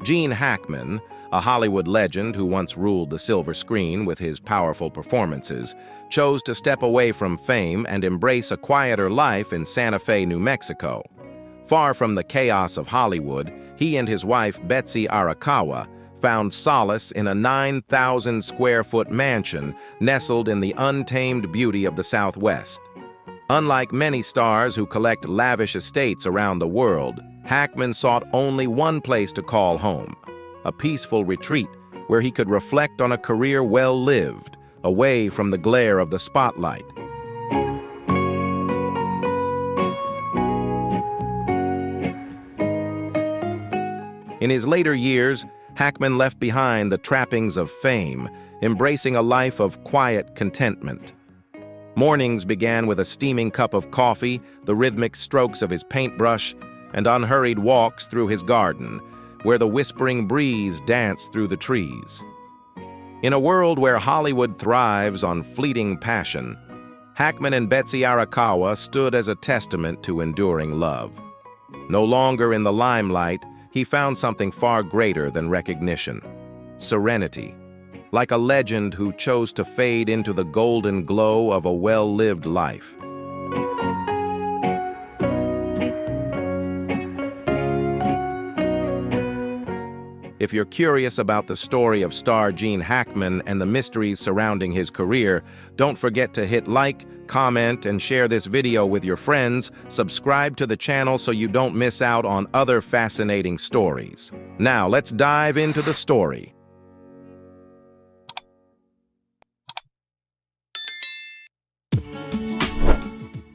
Gene Hackman, a Hollywood legend who once ruled the silver screen with his powerful performances, chose to step away from fame and embrace a quieter life in Santa Fe, New Mexico. Far from the chaos of Hollywood, he and his wife, Betsy Arakawa, found solace in a 9,000-square-foot mansion nestled in the untamed beauty of the Southwest. Unlike many stars who collect lavish estates around the world, Hackman sought only one place to call home, a peaceful retreat where he could reflect on a career well lived, away from the glare of the spotlight. In his later years, Hackman left behind the trappings of fame, embracing a life of quiet contentment. Mornings began with a steaming cup of coffee, the rhythmic strokes of his paintbrush, and unhurried walks through his garden, where the whispering breeze danced through the trees. In a world where Hollywood thrives on fleeting passion, Hackman and Betsy Arakawa stood as a testament to enduring love. No longer in the limelight, he found something far greater than recognition: serenity, like a legend who chose to fade into the golden glow of a well-lived life. If you're curious about the story of star Gene Hackman and the mysteries surrounding his career, don't forget to hit like, comment, and share this video with your friends. Subscribe to the channel so you don't miss out on other fascinating stories. Now, let's dive into the story.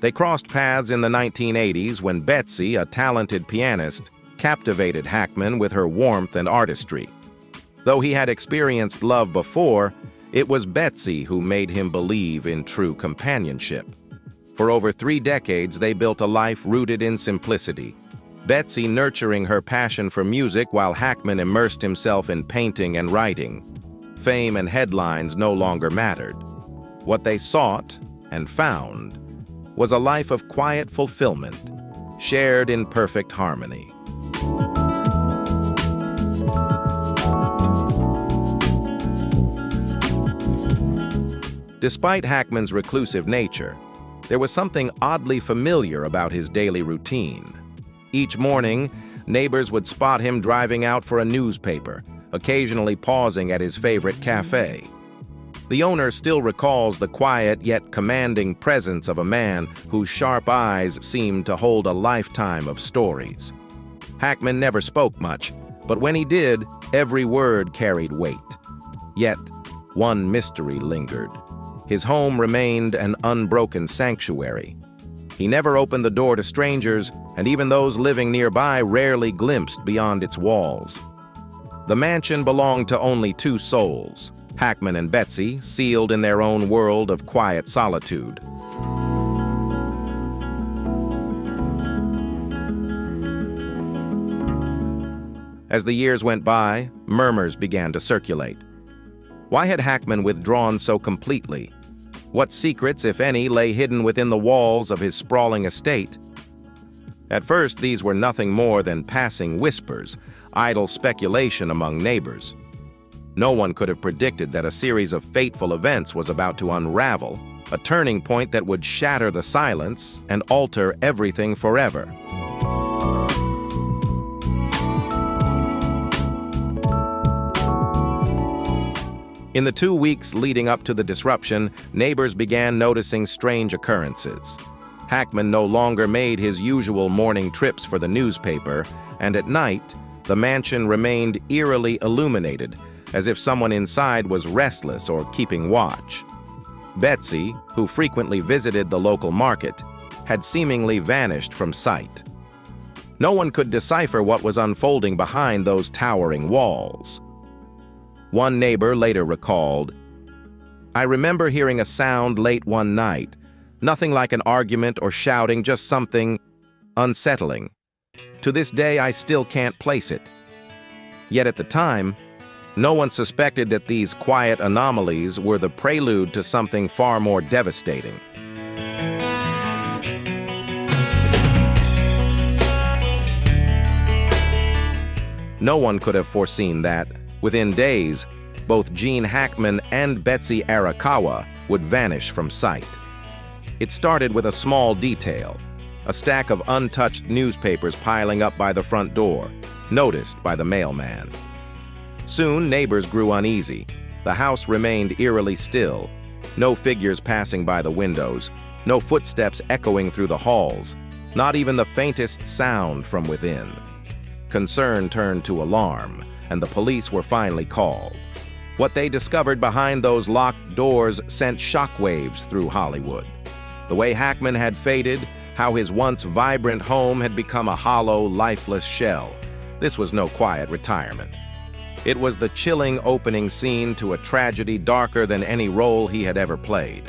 They crossed paths in the 1980s when Betsy, a talented pianist, captivated Hackman with her warmth and artistry. Though he had experienced love before, it was Betsy who made him believe in true companionship. For over 3 decades, they built a life rooted in simplicity, Betsy nurturing her passion for music while Hackman immersed himself in painting and writing. Fame and headlines no longer mattered. What they sought and found was a life of quiet fulfillment, shared in perfect harmony. Despite Hackman's reclusive nature, there was something oddly familiar about his daily routine. Each morning, neighbors would spot him driving out for a newspaper, occasionally pausing at his favorite cafe. The owner still recalls the quiet yet commanding presence of a man whose sharp eyes seemed to hold a lifetime of stories. Hackman never spoke much, but when he did, every word carried weight. Yet, one mystery lingered. His home remained an unbroken sanctuary. He never opened the door to strangers, and even those living nearby rarely glimpsed beyond its walls. The mansion belonged to only 2 souls, Hackman and Betsy, sealed in their own world of quiet solitude. As the years went by, murmurs began to circulate. Why had Hackman withdrawn so completely? What secrets, if any, lay hidden within the walls of his sprawling estate? At first, these were nothing more than passing whispers, idle speculation among neighbors. No one could have predicted that a series of fateful events was about to unravel, a turning point that would shatter the silence and alter everything forever. In the 2 weeks leading up to the disruption, neighbors began noticing strange occurrences. Hackman no longer made his usual morning trips for the newspaper, and at night, the mansion remained eerily illuminated, as if someone inside was restless or keeping watch. Betsy, who frequently visited the local market, had seemingly vanished from sight. No one could decipher what was unfolding behind those towering walls. One neighbor later recalled, "I remember hearing a sound late one night, nothing like an argument or shouting, just something unsettling. To this day, I still can't place it." Yet at the time, no one suspected that these quiet anomalies were the prelude to something far more devastating. No one could have foreseen that, within days, both Gene Hackman and Betsy Arakawa would vanish from sight. It started with a small detail, a stack of untouched newspapers piling up by the front door, noticed by the mailman. Soon, neighbors grew uneasy. The house remained eerily still, no figures passing by the windows, no footsteps echoing through the halls, not even the faintest sound from within. Concern turned to alarm, and the police were finally called. What they discovered behind those locked doors sent shockwaves through Hollywood. The way Hackman had faded, how his once vibrant home had become a hollow, lifeless shell. This was no quiet retirement. It was the chilling opening scene to a tragedy darker than any role he had ever played.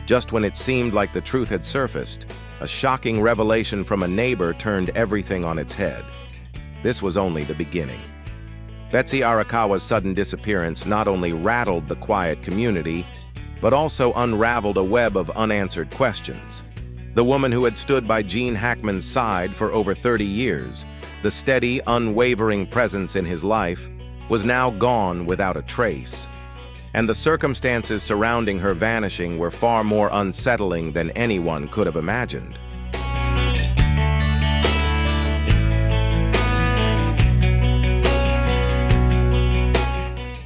Just when it seemed like the truth had surfaced, a shocking revelation from a neighbor turned everything on its head. This was only the beginning. Betsy Arakawa's sudden disappearance not only rattled the quiet community, but also unraveled a web of unanswered questions. The woman who had stood by Gene Hackman's side for over 30 years, the steady, unwavering presence in his life, was now gone without a trace. And the circumstances surrounding her vanishing were far more unsettling than anyone could have imagined.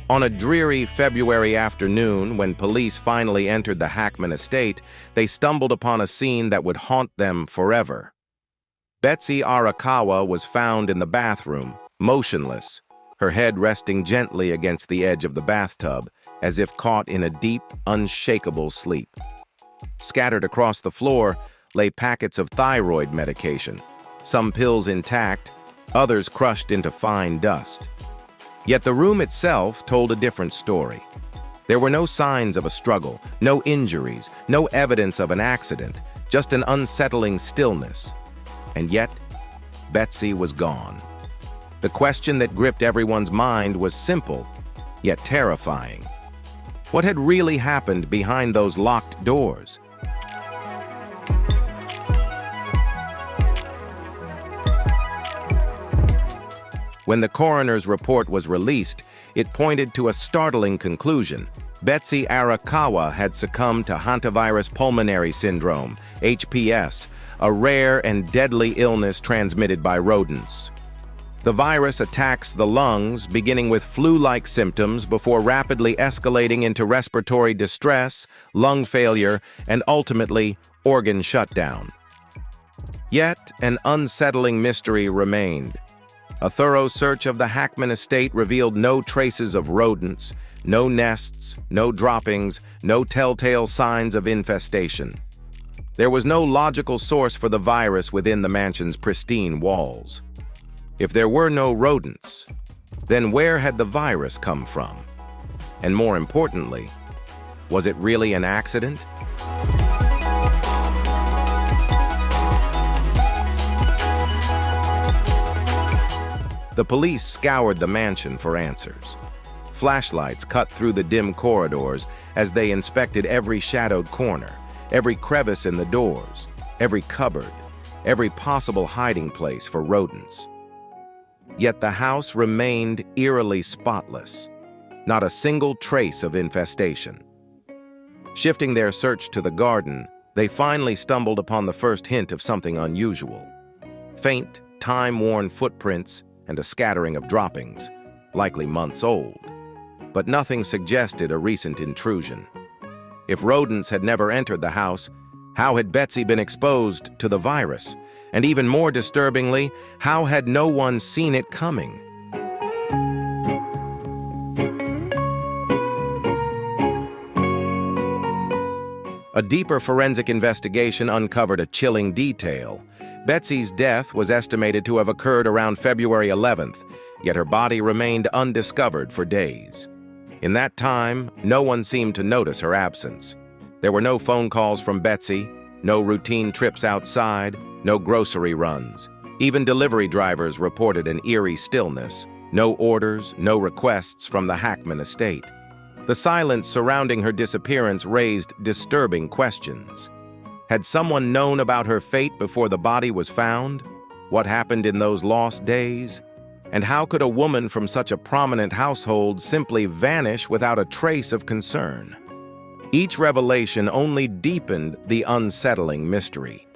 On a dreary February afternoon, when police finally entered the Hackman estate, they stumbled upon a scene that would haunt them forever. Betsy Arakawa was found in the bathroom, motionless, her head resting gently against the edge of the bathtub, as if caught in a deep, unshakable sleep. Scattered across the floor lay packets of thyroid medication, some pills intact, others crushed into fine dust. Yet the room itself told a different story. There were no signs of a struggle, no injuries, no evidence of an accident, just an unsettling stillness. And yet, Betsy was gone. The question that gripped everyone's mind was simple, yet terrifying. What had really happened behind those locked doors? When the coroner's report was released, it pointed to a startling conclusion. Betsy Arakawa had succumbed to hantavirus pulmonary syndrome, HPS, a rare and deadly illness transmitted by rodents. The virus attacks the lungs, beginning with flu-like symptoms before rapidly escalating into respiratory distress, lung failure, and ultimately, organ shutdown. Yet, an unsettling mystery remained. A thorough search of the Hackman estate revealed no traces of rodents, no nests, no droppings, no telltale signs of infestation. There was no logical source for the virus within the mansion's pristine walls. If there were no rodents, then where had the virus come from? And more importantly, was it really an accident? The police scoured the mansion for answers. Flashlights cut through the dim corridors as they inspected every shadowed corner, every crevice in the doors, every cupboard, every possible hiding place for rodents. Yet the house remained eerily spotless, not a single trace of infestation. Shifting their search to the garden, they finally stumbled upon the first hint of something unusual. Faint, time-worn footprints and a scattering of droppings, likely months old. But nothing suggested a recent intrusion. If rodents had never entered the house, how had Betsy been exposed to the virus? And even more disturbingly, how had no one seen it coming? A deeper forensic investigation uncovered a chilling detail. Betsy's death was estimated to have occurred around February 11th, yet her body remained undiscovered for days. In that time, no one seemed to notice her absence. There were no phone calls from Betsy, no routine trips outside, no grocery runs. Even delivery drivers reported an eerie stillness, no orders, no requests from the Hackman estate. The silence surrounding her disappearance raised disturbing questions. Had someone known about her fate before the body was found? What happened in those lost days? And how could a woman from such a prominent household simply vanish without a trace of concern? Each revelation only deepened the unsettling mystery.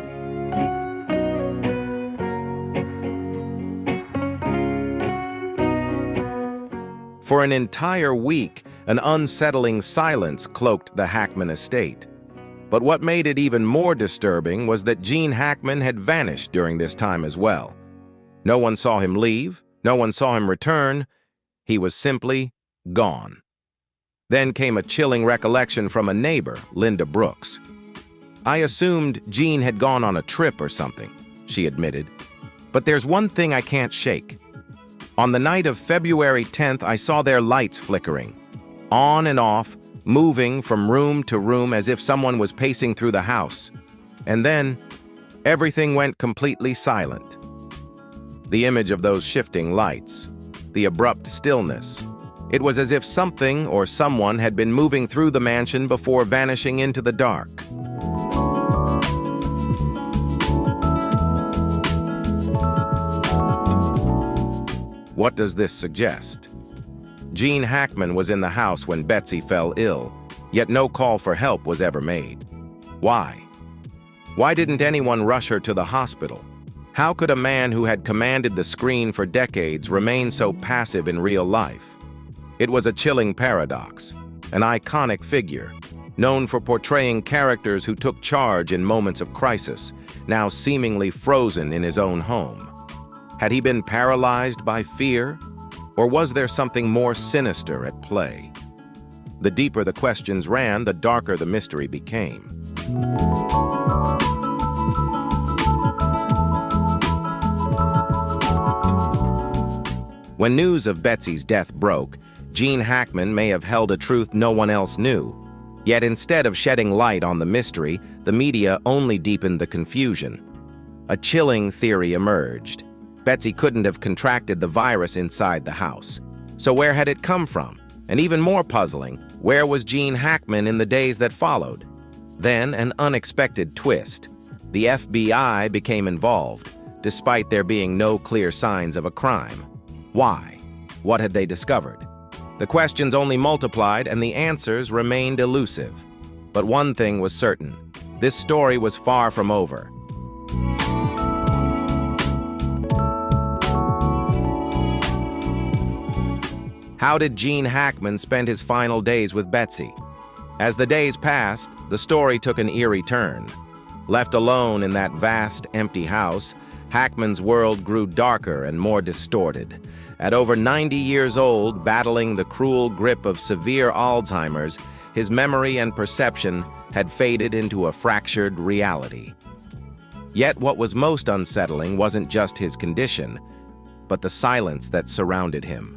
For an entire week, an unsettling silence cloaked the Hackman estate. But what made it even more disturbing was that Gene Hackman had vanished during this time as well. No one saw him leave, no one saw him return. He was simply gone. Then came a chilling recollection from a neighbor, Linda Brooks. "I assumed Gene had gone on a trip or something," she admitted. "But there's one thing I can't shake. On the night of February 10th, I saw their lights flickering, on and off, moving from room to room as if someone was pacing through the house. And then, everything went completely silent. The image of those shifting lights, the abrupt stillness. It was as if something or someone had been moving through the mansion before vanishing into the dark." What does this suggest? Gene Hackman was in the house when Betsy fell ill, yet no call for help was ever made. Why? Why didn't anyone rush her to the hospital? How could a man who had commanded the screen for decades remain so passive in real life? It was a chilling paradox, an iconic figure, known for portraying characters who took charge in moments of crisis, now seemingly frozen in his own home. Had he been paralyzed by fear? Or was there something more sinister at play? The deeper the questions ran, the darker the mystery became. When news of Betsy's death broke, Gene Hackman may have held a truth no one else knew. Yet instead of shedding light on the mystery, the media only deepened the confusion. A chilling theory emerged. Betsy couldn't have contracted the virus inside the house. So where had it come from? And even more puzzling, where was Gene Hackman in the days that followed? Then an unexpected twist. The FBI became involved, despite there being no clear signs of a crime. Why? What had they discovered? The questions only multiplied and the answers remained elusive. But one thing was certain. This story was far from over. How did Gene Hackman spend his final days with Betsy? As the days passed, the story took an eerie turn. Left alone in that vast, empty house, Hackman's world grew darker and more distorted. At over 90 years old, battling the cruel grip of severe Alzheimer's, his memory and perception had faded into a fractured reality. Yet what was most unsettling wasn't just his condition, but the silence that surrounded him.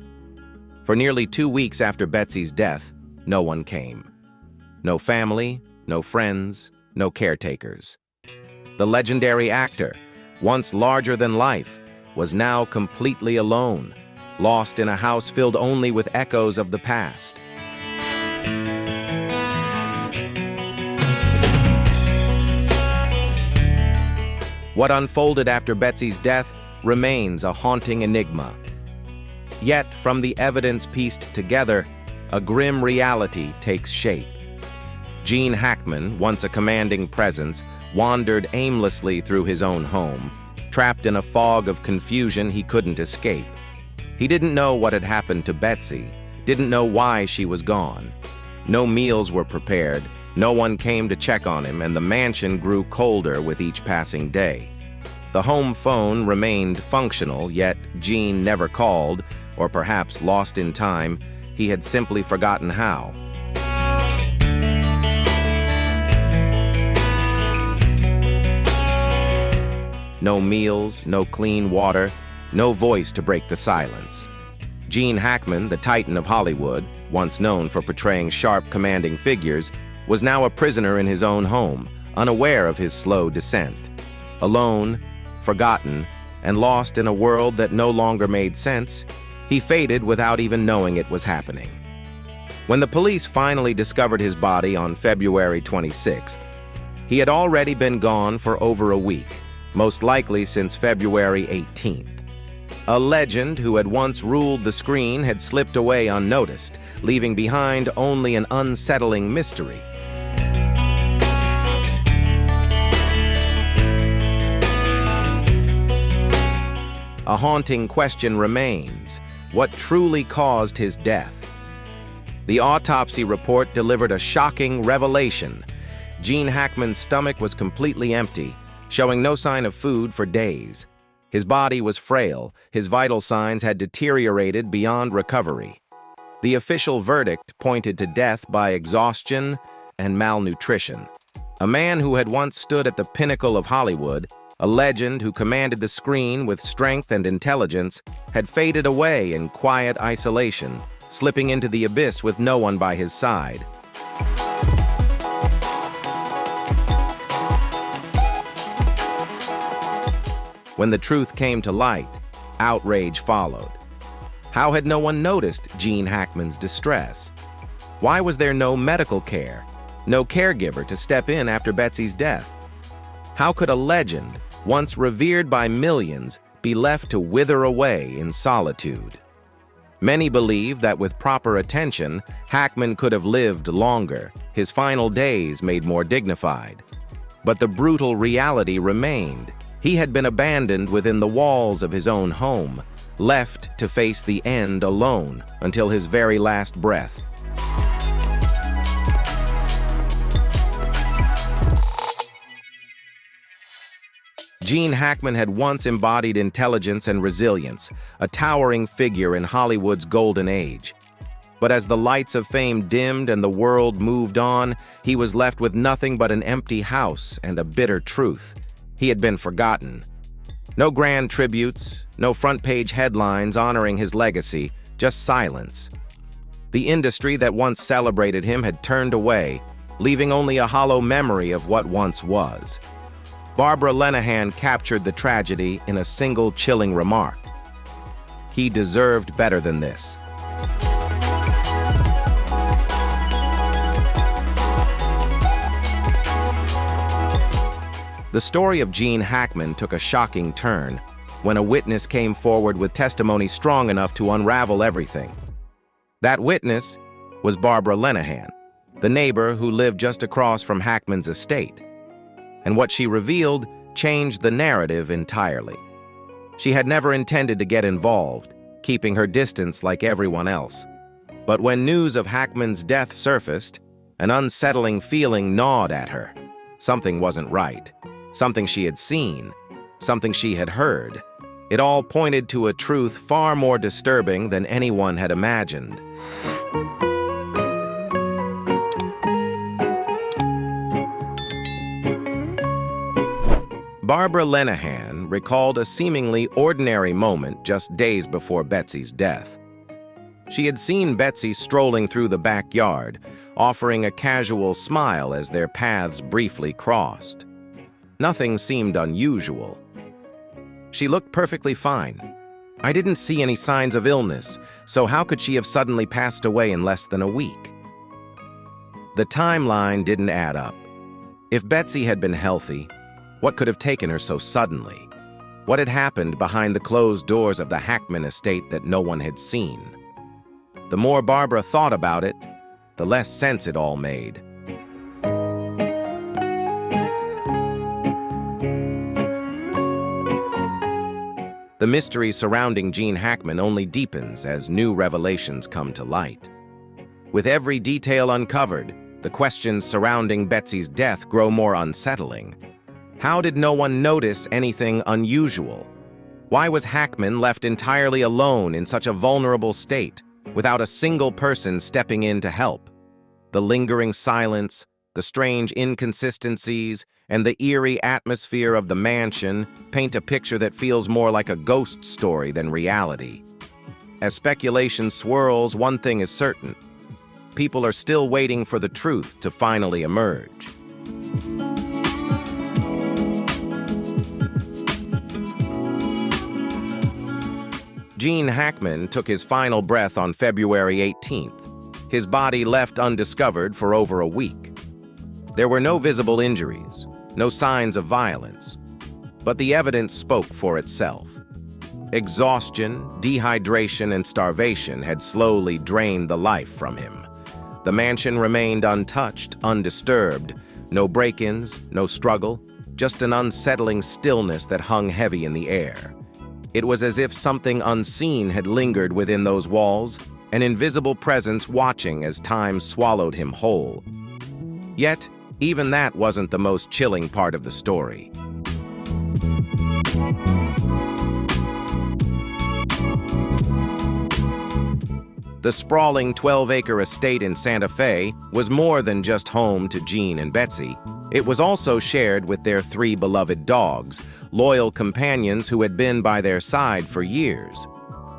For nearly 2 weeks after Betsy's death, no one came. No family, no friends, no caretakers. The legendary actor, once larger than life, was now completely alone, lost in a house filled only with echoes of the past. What unfolded after Betsy's death remains a haunting enigma. Yet, from the evidence pieced together, a grim reality takes shape. Gene Hackman, once a commanding presence, wandered aimlessly through his own home, trapped in a fog of confusion he couldn't escape. He didn't know what had happened to Betsy, didn't know why she was gone. No meals were prepared, no one came to check on him, and the mansion grew colder with each passing day. The home phone remained functional, yet Gene never called, or perhaps lost in time, he had simply forgotten how. No meals, no clean water, no voice to break the silence. Gene Hackman, the titan of Hollywood, once known for portraying sharp, commanding figures, was now a prisoner in his own home, unaware of his slow descent. Alone, forgotten, and lost in a world that no longer made sense, he faded without even knowing it was happening. When the police finally discovered his body on February 26th, he had already been gone for over a week, most likely since February 18th. A legend who had once ruled the screen had slipped away unnoticed, leaving behind only an unsettling mystery. A haunting question remains: what truly caused his death? The autopsy report delivered a shocking revelation. Gene Hackman's stomach was completely empty, showing no sign of food for days. His body was frail, his vital signs had deteriorated beyond recovery. The official verdict pointed to death by exhaustion and malnutrition. A man who had once stood at the pinnacle of Hollywood, a legend who commanded the screen with strength and intelligence, had faded away in quiet isolation, slipping into the abyss with no one by his side. When the truth came to light, outrage followed. How had no one noticed Gene Hackman's distress? Why was there no medical care, no caregiver to step in after Betsy's death? How could a legend, once revered by millions, be left to wither away in solitude? Many believe that with proper attention, Hackman could have lived longer, his final days made more dignified. But the brutal reality remained. He had been abandoned within the walls of his own home, left to face the end alone until his very last breath. Gene Hackman had once embodied intelligence and resilience, a towering figure in Hollywood's golden age. But as the lights of fame dimmed and the world moved on, he was left with nothing but an empty house and a bitter truth. He had been forgotten. No grand tributes, no front-page headlines honoring his legacy, just silence. The industry that once celebrated him had turned away, leaving only a hollow memory of what once was. Barbara Lenehan captured the tragedy in a single chilling remark: "He deserved better than this." The story of Gene Hackman took a shocking turn when a witness came forward with testimony strong enough to unravel everything. That witness was Barbara Lenehan, the neighbor who lived just across from Hackman's estate. And what she revealed changed the narrative entirely. She had never intended to get involved, keeping her distance like everyone else. But when news of Hackman's death surfaced, an unsettling feeling gnawed at her. Something wasn't right. Something she had seen, something she had heard. It all pointed to a truth far more disturbing than anyone had imagined. Barbara Lenehan recalled a seemingly ordinary moment just days before Betsy's death. She had seen Betsy strolling through the backyard, offering a casual smile as their paths briefly crossed. Nothing seemed unusual. She looked perfectly fine. I didn't see any signs of illness, so how could she have suddenly passed away in less than a week? The timeline didn't add up. If Betsy had been healthy, what could have taken her so suddenly? What had happened behind the closed doors of the Hackman estate that no one had seen? The more Barbara thought about it, the less sense it all made. The mystery surrounding Gene Hackman only deepens as new revelations come to light. With every detail uncovered, the questions surrounding Betsy's death grow more unsettling. How did no one notice anything unusual? Why was Hackman left entirely alone in such a vulnerable state, without a single person stepping in to help? The lingering silence, the strange inconsistencies, and the eerie atmosphere of the mansion paint a picture that feels more like a ghost story than reality. As speculation swirls, one thing is certain: people are still waiting for the truth to finally emerge. Gene Hackman took his final breath on February 18th. his body left undiscovered for over a week. There were no visible injuries, no signs of violence, but the evidence spoke for itself. Exhaustion, dehydration, and starvation had slowly drained the life from him. The mansion remained untouched, undisturbed. No break-ins, no struggle, just an unsettling stillness that hung heavy in the air. It was as if something unseen had lingered within those walls, an invisible presence watching as time swallowed him whole. Yet, even that wasn't the most chilling part of the story. The sprawling 12-acre estate in Santa Fe was more than just home to Gene and Betsy. It was also shared with their 3 beloved dogs, loyal companions who had been by their side for years.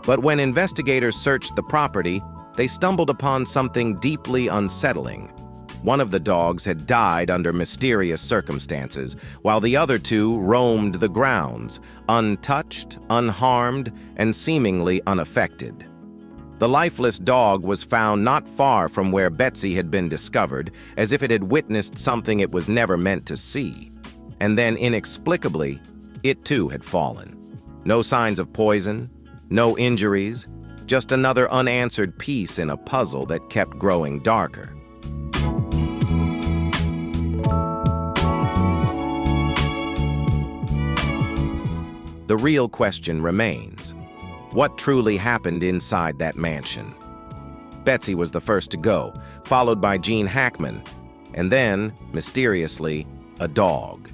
But when investigators searched the property, they stumbled upon something deeply unsettling. One of the dogs had died under mysterious circumstances, while the other 2 roamed the grounds, untouched, unharmed, and seemingly unaffected. The lifeless dog was found not far from where Betsy had been discovered, as if it had witnessed something it was never meant to see. And then, inexplicably, it too had fallen. No signs of poison, no injuries, just another unanswered piece in a puzzle that kept growing darker. The real question remains. What truly happened inside that mansion? Betsy was the first to go, followed by Gene Hackman, and then, mysteriously, a dog.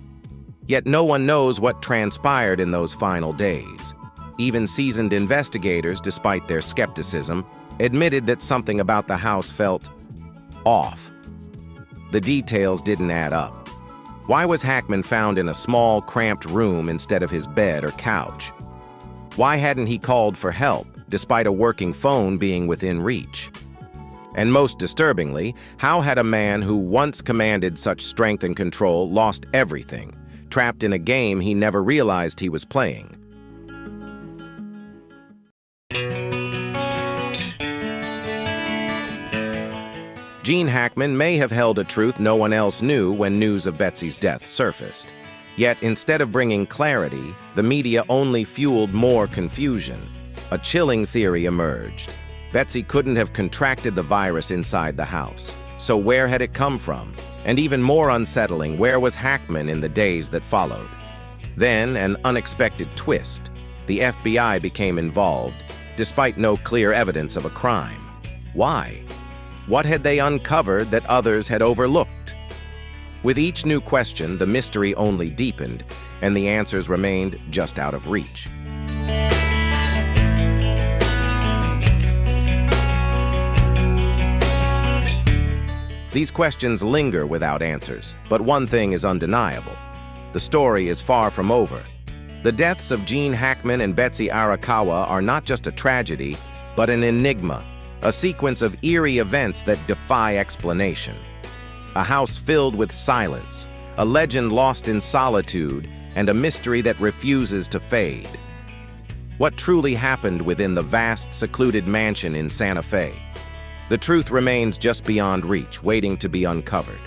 Yet no one knows what transpired in those final days. Even seasoned investigators, despite their skepticism, admitted that something about the house felt off. The details didn't add up. Why was Hackman found in a small, cramped room instead of his bed or couch? Why hadn't he called for help, despite a working phone being within reach? And most disturbingly, how had a man who once commanded such strength and control lost everything, trapped in a game he never realized he was playing? Gene Hackman may have held a truth no one else knew when news of Betsy's death surfaced. Yet, instead of bringing clarity, the media only fueled more confusion. A chilling theory emerged. Betsy couldn't have contracted the virus inside the house. So where had it come from? And even more unsettling, where was Hackman in the days that followed? Then, an unexpected twist. The FBI became involved, despite no clear evidence of a crime. Why? What had they uncovered that others had overlooked? With each new question, the mystery only deepened, and the answers remained just out of reach. These questions linger without answers, but one thing is undeniable. The story is far from over. The deaths of Gene Hackman and Betsy Arakawa are not just a tragedy, but an enigma, a sequence of eerie events that defy explanation. A house filled with silence, a legend lost in solitude, and a mystery that refuses to fade. What truly happened within the vast, secluded mansion in Santa Fe? The truth remains just beyond reach, waiting to be uncovered.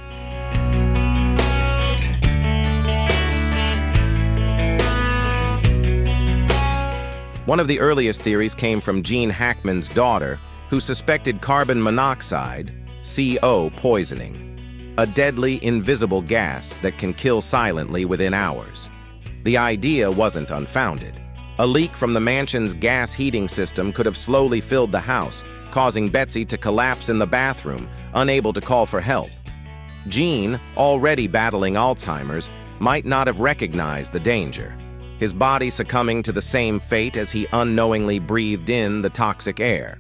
One of the earliest theories came from Gene Hackman's daughter, who suspected carbon monoxide, CO, poisoning. A deadly, invisible gas that can kill silently within hours. The idea wasn't unfounded. A leak from the mansion's gas heating system could have slowly filled the house, causing Betsy to collapse in the bathroom, unable to call for help. Gene, already battling Alzheimer's, might not have recognized the danger, his body succumbing to the same fate as he unknowingly breathed in the toxic air.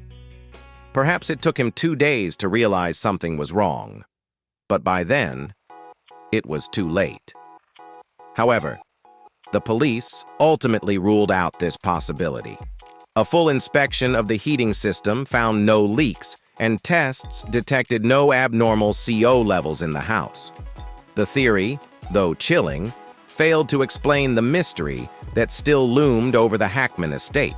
Perhaps it took him 2 days to realize something was wrong. But by then, it was too late. However, the police ultimately ruled out this possibility. A full inspection of the heating system found no leaks, and tests detected no abnormal CO levels in the house. The theory, though chilling, failed to explain the mystery that still loomed over the Hackman estate.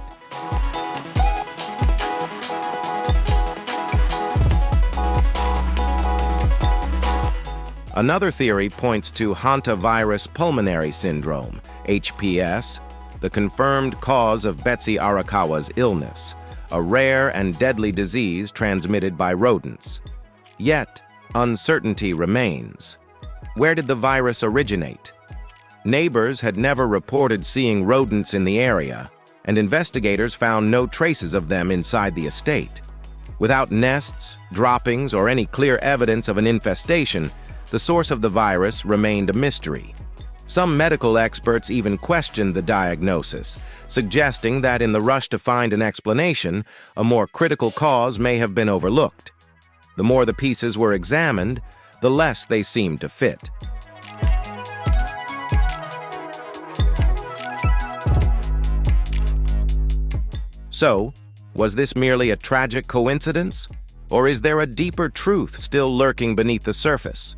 Another theory points to hantavirus pulmonary syndrome, HPS, the confirmed cause of Betsy Arakawa's illness, a rare and deadly disease transmitted by rodents. Yet, uncertainty remains. Where did the virus originate? Neighbors had never reported seeing rodents in the area, and investigators found no traces of them inside the estate. Without nests, droppings, or any clear evidence of an infestation, the source of the virus remained a mystery. Some medical experts even questioned the diagnosis, suggesting that in the rush to find an explanation, a more critical cause may have been overlooked. The more the pieces were examined, the less they seemed to fit. So, was this merely a tragic coincidence? Or is there a deeper truth still lurking beneath the surface?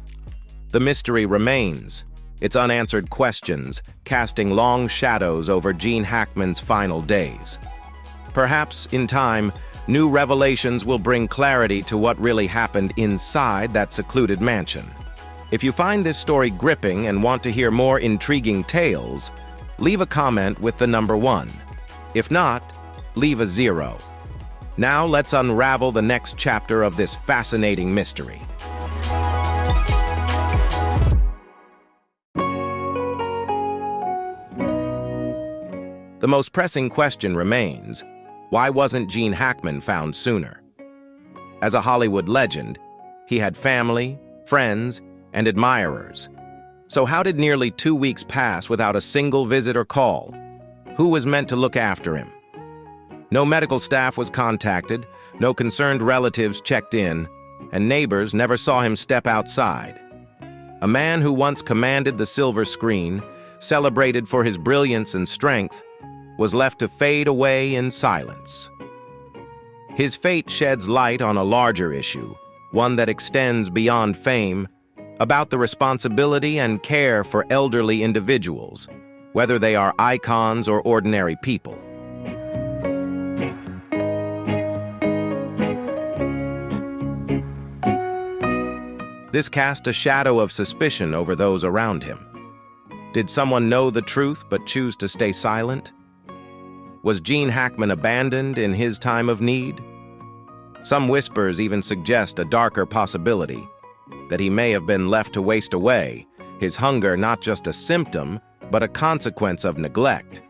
The mystery remains, its unanswered questions casting long shadows over Gene Hackman's final days. Perhaps, in time, new revelations will bring clarity to what really happened inside that secluded mansion. If you find this story gripping and want to hear more intriguing tales, leave a comment with the number 1. If not, leave a 0. Now let's unravel the next chapter of this fascinating mystery. The most pressing question remains, why wasn't Gene Hackman found sooner? As a Hollywood legend, he had family, friends, and admirers. So how did nearly 2 weeks pass without a single visit or call? Who was meant to look after him? No medical staff was contacted, no concerned relatives checked in, and neighbors never saw him step outside. A man who once commanded the silver screen, celebrated for his brilliance and strength, was left to fade away in silence. His fate sheds light on a larger issue, one that extends beyond fame, about the responsibility and care for elderly individuals, whether they are icons or ordinary people. This cast a shadow of suspicion over those around him. Did someone know the truth but choose to stay silent? Was Gene Hackman abandoned in his time of need? Some whispers even suggest a darker possibility, that he may have been left to waste away, his hunger not just a symptom, but a consequence of neglect.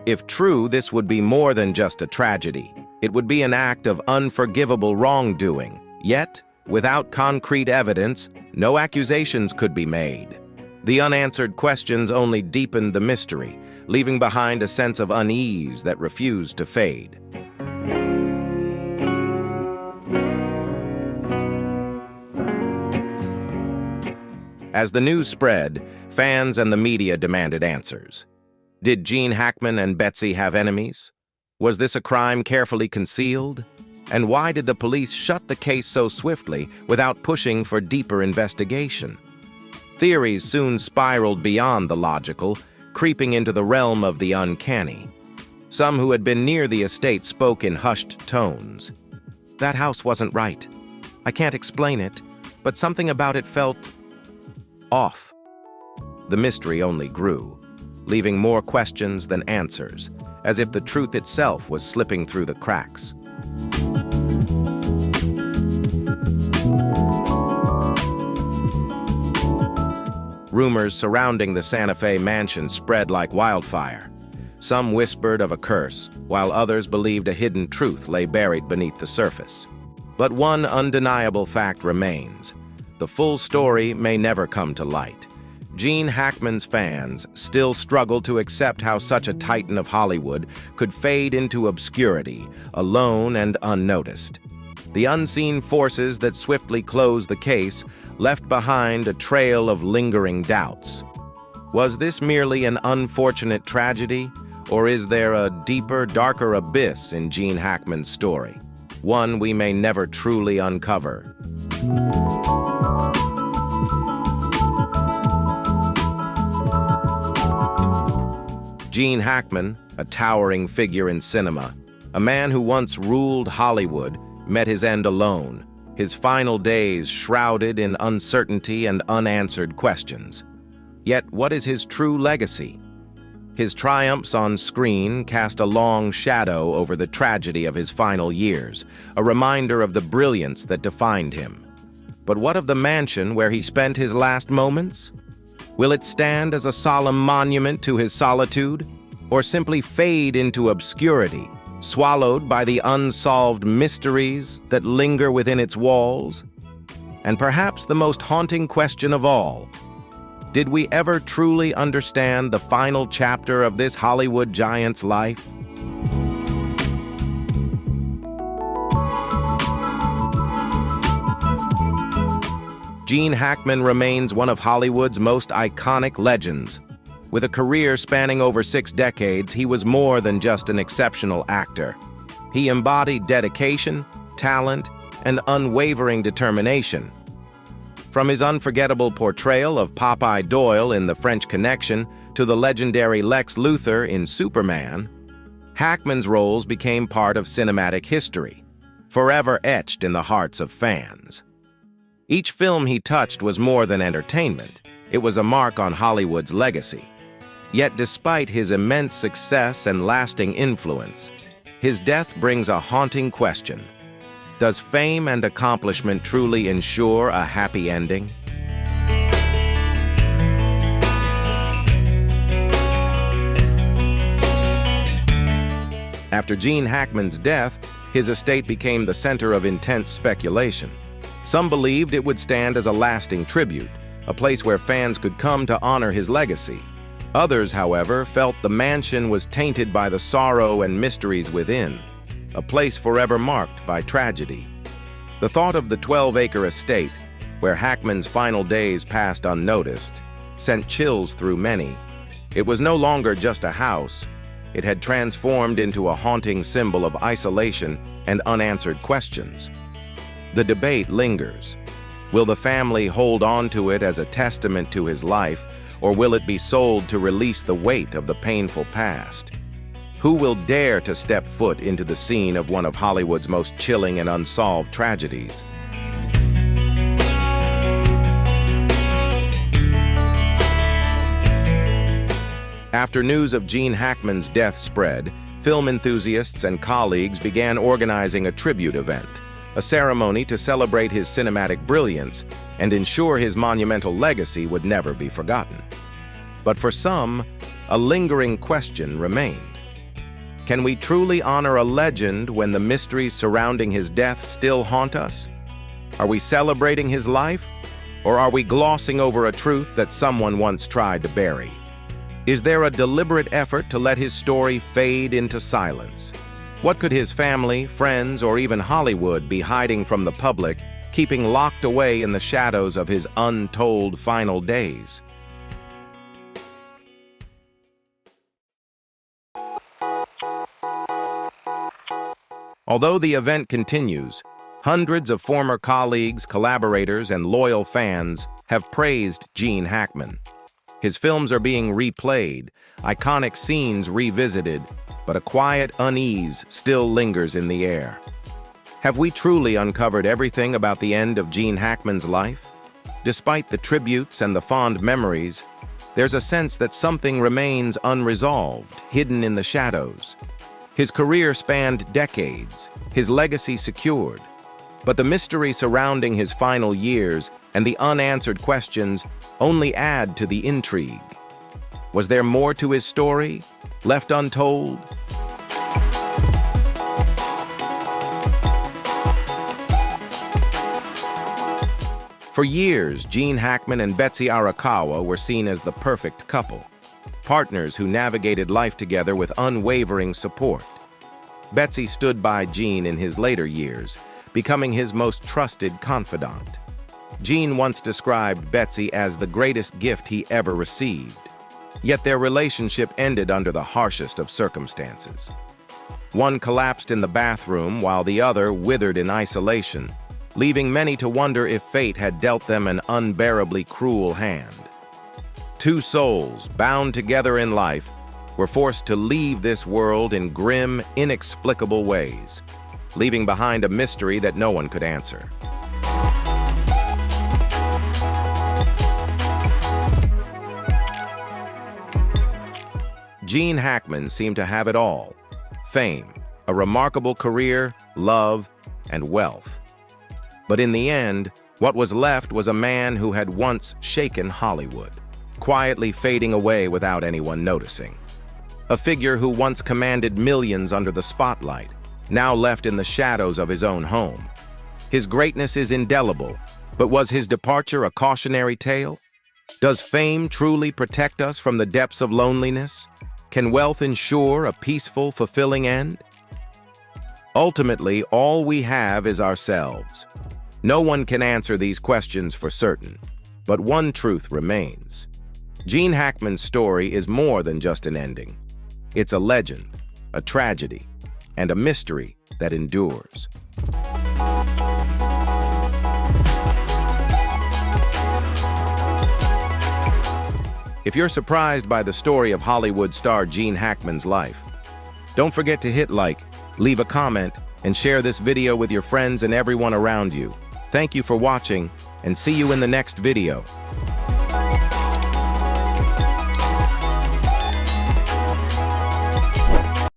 If true, this would be more than just a tragedy. It would be an act of unforgivable wrongdoing. Yet, without concrete evidence, no accusations could be made. The unanswered questions only deepened the mystery, leaving behind a sense of unease that refused to fade. As the news spread, fans and the media demanded answers. Did Gene Hackman and Betsy have enemies? Was this a crime carefully concealed? And why did the police shut the case so swiftly without pushing for deeper investigation? Theories soon spiraled beyond the logical, creeping into the realm of the uncanny. Some who had been near the estate spoke in hushed tones. That house wasn't right. I can't explain it, but something about it felt off. The mystery only grew, leaving more questions than answers, as if the truth itself was slipping through the cracks. Rumors surrounding the Santa Fe mansion spread like wildfire. Some whispered of a curse, while others believed a hidden truth lay buried beneath the surface. But one undeniable fact remains. The full story may never come to light. Gene Hackman's fans still struggle to accept how such a titan of Hollywood could fade into obscurity, alone and unnoticed. The unseen forces that swiftly closed the case left behind a trail of lingering doubts. Was this merely an unfortunate tragedy, or is there a deeper, darker abyss in Gene Hackman's story? One we may never truly uncover. Gene Hackman, a towering figure in cinema, a man who once ruled Hollywood, met his end alone, his final days shrouded in uncertainty and unanswered questions. Yet, what is his true legacy? His triumphs on screen cast a long shadow over the tragedy of his final years, a reminder of the brilliance that defined him. But what of the mansion where he spent his last moments? Will it stand as a solemn monument to his solitude, or simply fade into obscurity, swallowed by the unsolved mysteries that linger within its walls? And perhaps the most haunting question of all, did we ever truly understand the final chapter of this Hollywood giant's life? Gene Hackman remains one of Hollywood's most iconic legends. With a career spanning over 6 decades, he was more than just an exceptional actor. He embodied dedication, talent, and unwavering determination. From his unforgettable portrayal of Popeye Doyle in The French Connection to the legendary Lex Luthor in Superman, Hackman's roles became part of cinematic history, forever etched in the hearts of fans. Each film he touched was more than entertainment. It was a mark on Hollywood's legacy. Yet despite his immense success and lasting influence, his death brings a haunting question. Does fame and accomplishment truly ensure a happy ending? After Gene Hackman's death, his estate became the center of intense speculation. Some believed it would stand as a lasting tribute, a place where fans could come to honor his legacy. Others, however, felt the mansion was tainted by the sorrow and mysteries within, a place forever marked by tragedy. The thought of the 12-acre estate, where Hackman's final days passed unnoticed, sent chills through many. It was no longer just a house. It had transformed into a haunting symbol of isolation and unanswered questions. The debate lingers. Will the family hold on to it as a testament to his life, or will it be sold to release the weight of the painful past? Who will dare to step foot into the scene of one of Hollywood's most chilling and unsolved tragedies? After news of Gene Hackman's death spread, film enthusiasts and colleagues began organizing a tribute event, a ceremony to celebrate his cinematic brilliance and ensure his monumental legacy would never be forgotten. But for some, a lingering question remained. Can we truly honor a legend when the mysteries surrounding his death still haunt us? Are we celebrating his life, or are we glossing over a truth that someone once tried to bury? Is there a deliberate effort to let his story fade into silence? What could his family, friends, or even Hollywood be hiding from the public, keeping locked away in the shadows of his untold final days? Although the event continues, hundreds of former colleagues, collaborators, and loyal fans have praised Gene Hackman. His films are being replayed, iconic scenes revisited, but a quiet unease still lingers in the air. Have we truly uncovered everything about the end of Gene Hackman's life? Despite the tributes and the fond memories, there's a sense that something remains unresolved, hidden in the shadows. His career spanned decades, his legacy secured, but the mystery surrounding his final years and the unanswered questions only add to the intrigue. Was there more to his story, left untold? For years, Gene Hackman and Betsy Arakawa were seen as the perfect couple, partners who navigated life together with unwavering support. Betsy stood by Gene in his later years, becoming his most trusted confidant. Gene once described Betsy as the greatest gift he ever received. Yet their relationship ended under the harshest of circumstances. One collapsed in the bathroom while the other withered in isolation, leaving many to wonder if fate had dealt them an unbearably cruel hand. Two souls, bound together in life, were forced to leave this world in grim, inexplicable ways, leaving behind a mystery that no one could answer. Gene Hackman seemed to have it all: fame, a remarkable career, love, and wealth. But in the end, what was left was a man who had once shaken Hollywood, quietly fading away without anyone noticing. A figure who once commanded millions under the spotlight, now left in the shadows of his own home. His greatness is indelible, but was his departure a cautionary tale? Does fame truly protect us from the depths of loneliness? Can wealth ensure a peaceful, fulfilling end? Ultimately, all we have is ourselves. No one can answer these questions for certain, but one truth remains. Gene Hackman's story is more than just an ending. It's a legend, a tragedy, and a mystery that endures. If you're surprised by the story of Hollywood star Gene Hackman's life, don't forget to hit like, leave a comment, and share this video with your friends and everyone around you. Thank you for watching, and see you in the next video.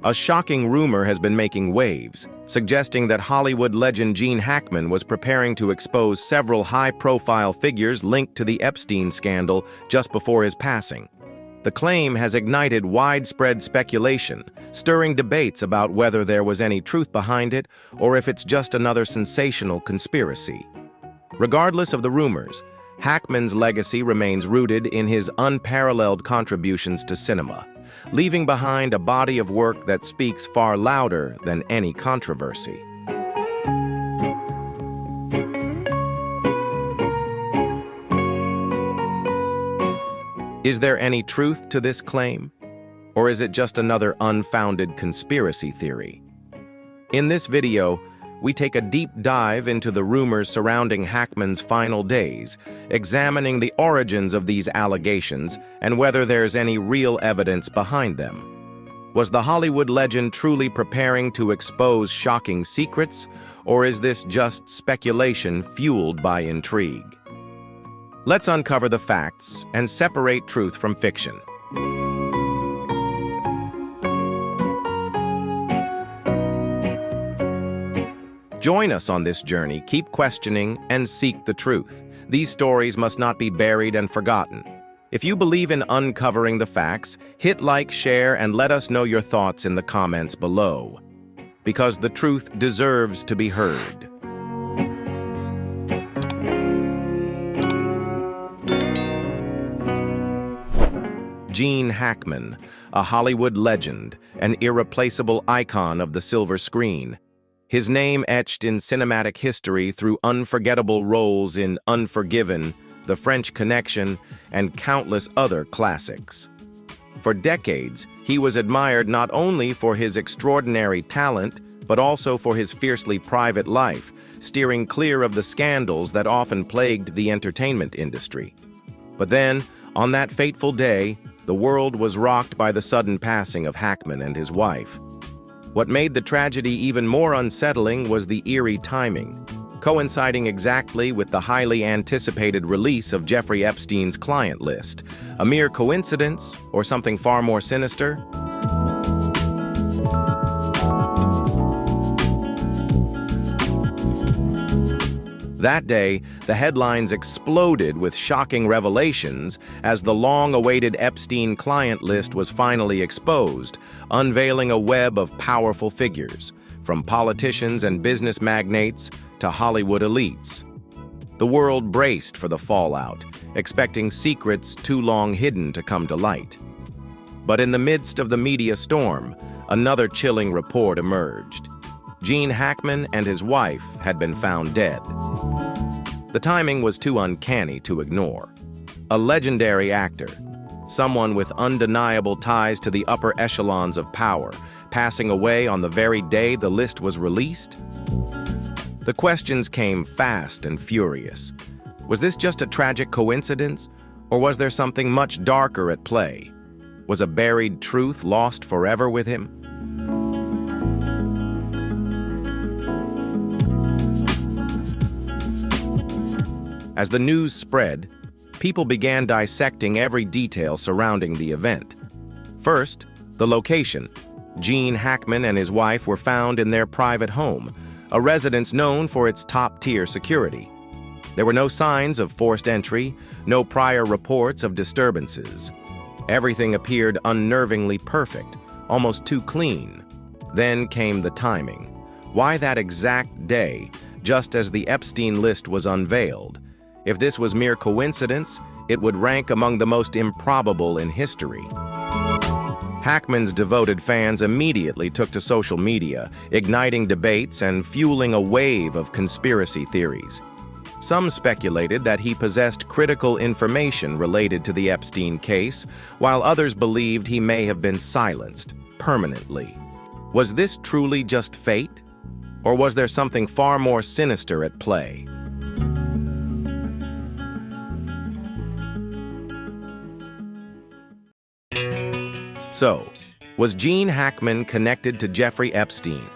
A shocking rumor has been making waves, suggesting that Hollywood legend Gene Hackman was preparing to expose several high-profile figures linked to the Epstein scandal just before his passing. The claim has ignited widespread speculation, stirring debates about whether there was any truth behind it or if it's just another sensational conspiracy. Regardless of the rumors, Hackman's legacy remains rooted in his unparalleled contributions to cinema, leaving behind a body of work that speaks far louder than any controversy. Is there any truth to this claim? Or is it just another unfounded conspiracy theory? In this video, we take a deep dive into the rumors surrounding Hackman's final days, examining the origins of these allegations and whether there's any real evidence behind them. Was the Hollywood legend truly preparing to expose shocking secrets, or is this just speculation fueled by intrigue? Let's uncover the facts and separate truth from fiction. Join us on this journey, keep questioning, and seek the truth. These stories must not be buried and forgotten. If you believe in uncovering the facts, hit like, share, and let us know your thoughts in the comments below. Because the truth deserves to be heard. Gene Hackman, a Hollywood legend, an irreplaceable icon of the silver screen. His name etched in cinematic history through unforgettable roles in Unforgiven, The French Connection, and countless other classics. For decades, he was admired not only for his extraordinary talent, but also for his fiercely private life, steering clear of the scandals that often plagued the entertainment industry. But then, on that fateful day, the world was rocked by the sudden passing of Hackman and his wife. What made the tragedy even more unsettling was the eerie timing, coinciding exactly with the highly anticipated release of Jeffrey Epstein's client list. A mere coincidence, or something far more sinister? That day, the headlines exploded with shocking revelations as the long-awaited Epstein client list was finally exposed, unveiling a web of powerful figures, from politicians and business magnates to Hollywood elites. The world braced for the fallout, expecting secrets too long hidden to come to light. But in the midst of the media storm, another chilling report emerged. Gene Hackman and his wife had been found dead. The timing was too uncanny to ignore. A legendary actor, someone with undeniable ties to the upper echelons of power, passing away on the very day the list was released? The questions came fast and furious. Was this just a tragic coincidence, or was there something much darker at play? Was a buried truth lost forever with him? As the news spread, people began dissecting every detail surrounding the event. First, The location: Gene Hackman and his wife were found in their private home, a residence known for its top-tier security. There were no signs of forced entry, no prior reports of disturbances. Everything appeared unnervingly perfect, almost too clean. Then came the timing. Why that exact day, just as the Epstein list was unveiled? If this was mere coincidence, it would rank among the most improbable in history. Hackman's devoted fans immediately took to social media, igniting debates and fueling a wave of conspiracy theories. Some speculated that he possessed critical information related to the Epstein case, while others believed he may have been silenced permanently. Was this truly just fate? Or was there something far more sinister at play? So, was Gene Hackman connected to Jeffrey Epstein?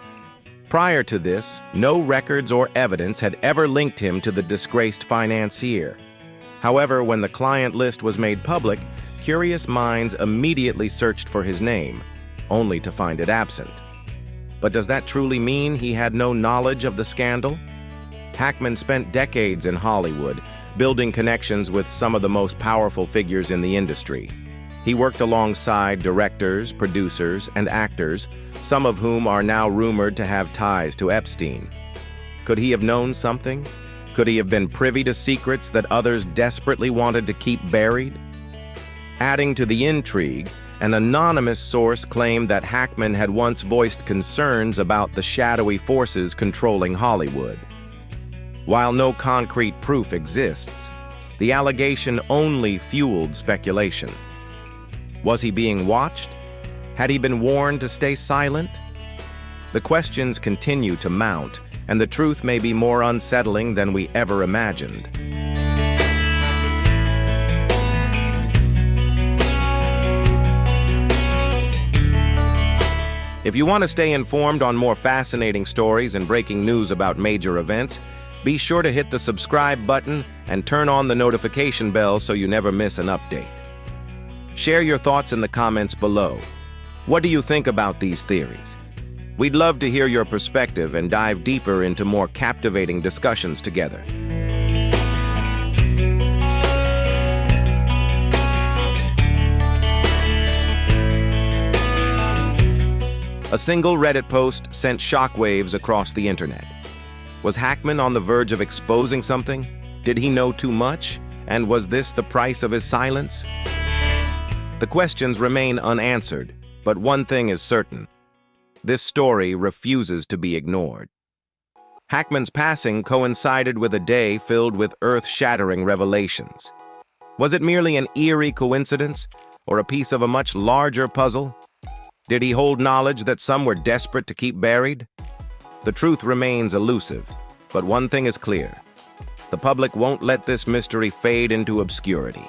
Prior to this, no records or evidence had ever linked him to the disgraced financier. However, when the client list was made public, curious minds immediately searched for his name, only to find it absent. But does that truly mean he had no knowledge of the scandal? Hackman spent decades in Hollywood, building connections with some of the most powerful figures in the industry. He worked alongside directors, producers, and actors, some of whom are now rumored to have ties to Epstein. Could he have known something? Could he have been privy to secrets that others desperately wanted to keep buried? Adding to the intrigue, an anonymous source claimed that Hackman had once voiced concerns about the shadowy forces controlling Hollywood. While no concrete proof exists, the allegation only fueled speculation. Was he being watched? Had he been warned to stay silent? The questions continue to mount, and the truth may be more unsettling than we ever imagined. If you want to stay informed on more fascinating stories and breaking news about major events, be sure to hit the subscribe button and turn on the notification bell so you never miss an update. Share your thoughts in the comments below. What do you think about these theories? We'd love to hear your perspective and dive deeper into more captivating discussions together. A single Reddit post sent shockwaves across the internet. Was Hackman on the verge of exposing something? Did he know too much? And was this the price of his silence? The questions remain unanswered, but one thing is certain. This story refuses to be ignored. Hackman's passing coincided with a day filled with earth-shattering revelations. Was it merely an eerie coincidence, or a piece of a much larger puzzle? Did he hold knowledge that some were desperate to keep buried? The truth remains elusive, but one thing is clear. The public won't let this mystery fade into obscurity.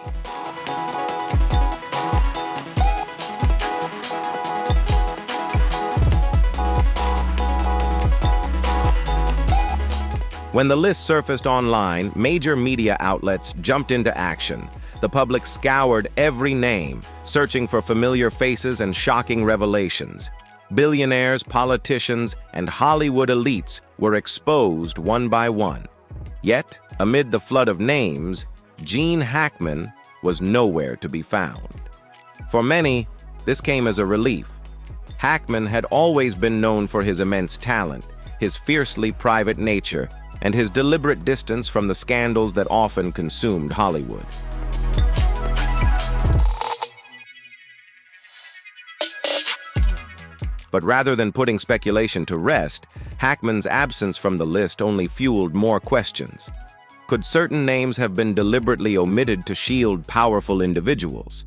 When the list surfaced online, major media outlets jumped into action. The public scoured every name, searching for familiar faces and shocking revelations. Billionaires, politicians, and Hollywood elites were exposed one by one. Yet, amid the flood of names, Gene Hackman was nowhere to be found. For many, this came as a relief. Hackman had always been known for his immense talent, his fiercely private nature, and his deliberate distance from the scandals that often consumed Hollywood. But rather than putting speculation to rest, Hackman's absence from the list only fueled more questions. Could certain names have been deliberately omitted to shield powerful individuals?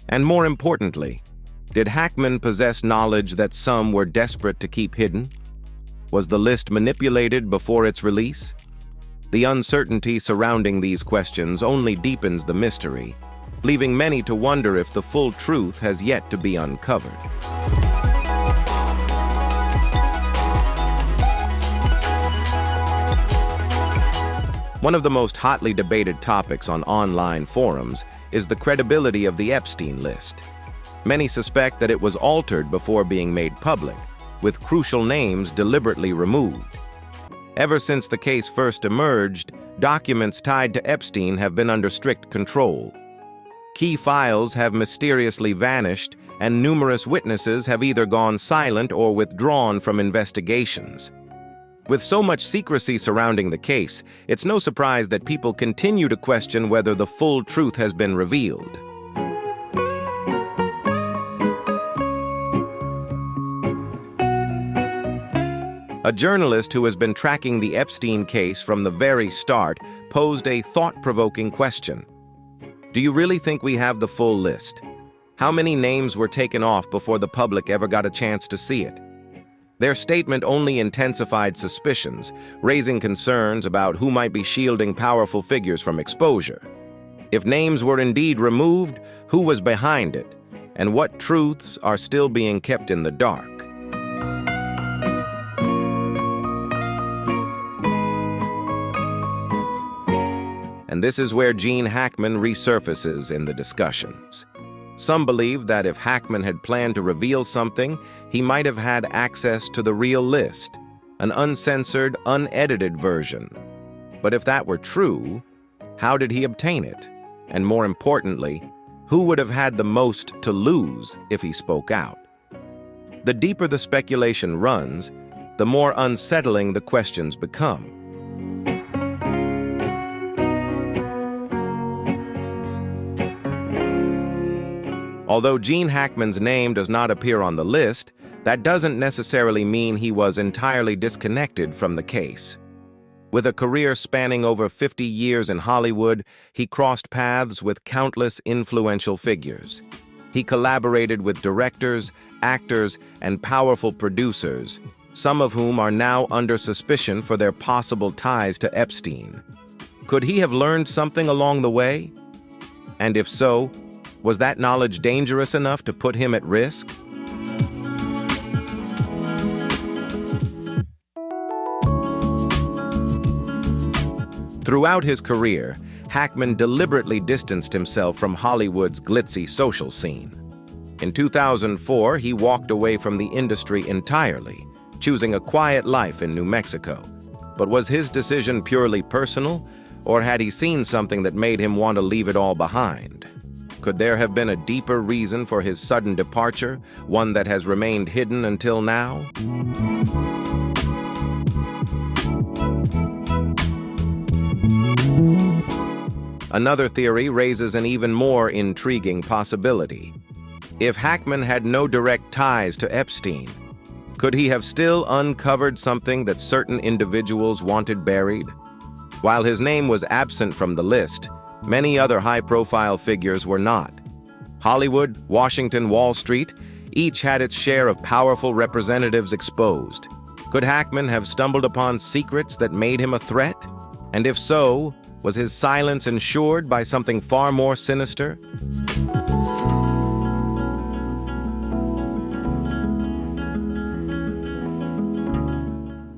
And more importantly, did Hackman possess knowledge that some were desperate to keep hidden? Was the list manipulated before its release? The uncertainty surrounding these questions only deepens the mystery, leaving many to wonder if the full truth has yet to be uncovered. One of the most hotly debated topics on online forums is the credibility of the Epstein list. Many suspect that it was altered before being made public, with crucial names deliberately removed. Ever since the case first emerged, documents tied to Epstein have been under strict control. Key files have mysteriously vanished, and numerous witnesses have either gone silent or withdrawn from investigations. With so much secrecy surrounding the case, it's no surprise that people continue to question whether the full truth has been revealed. A journalist who has been tracking the Epstein case from the very start posed a thought-provoking question. Do you really think we have the full list? How many names were taken off before the public ever got a chance to see it? Their statement only intensified suspicions, raising concerns about who might be shielding powerful figures from exposure. If names were indeed removed, who was behind it? And what truths are still being kept in the dark? And this is where Gene Hackman resurfaces in the discussions. Some believe that if Hackman had planned to reveal something, he might have had access to the real list, an uncensored, unedited version. But if that were true, how did he obtain it? And more importantly, who would have had the most to lose if he spoke out? The deeper the speculation runs, the more unsettling the questions become. Although Gene Hackman's name does not appear on the list, that doesn't necessarily mean he was entirely disconnected from the case. With a career spanning over 50 years in Hollywood, he crossed paths with countless influential figures. He collaborated with directors, actors, and powerful producers, some of whom are now under suspicion for their possible ties to Epstein. Could he have learned something along the way? And if so, was that knowledge dangerous enough to put him at risk? Throughout his career, Hackman deliberately distanced himself from Hollywood's glitzy social scene. In 2004, he walked away from the industry entirely, choosing a quiet life in New Mexico. But was his decision purely personal, or had he seen something that made him want to leave it all behind? Could there have been a deeper reason for his sudden departure, one that has remained hidden until now? Another theory raises an even more intriguing possibility. If Hackman had no direct ties to Epstein, could he have still uncovered something that certain individuals wanted buried? While his name was absent from the list, many other high-profile figures were not. Hollywood, Washington, Wall Street, each had its share of powerful representatives exposed. Could Hackman have stumbled upon secrets that made him a threat? And if so, was his silence ensured by something far more sinister?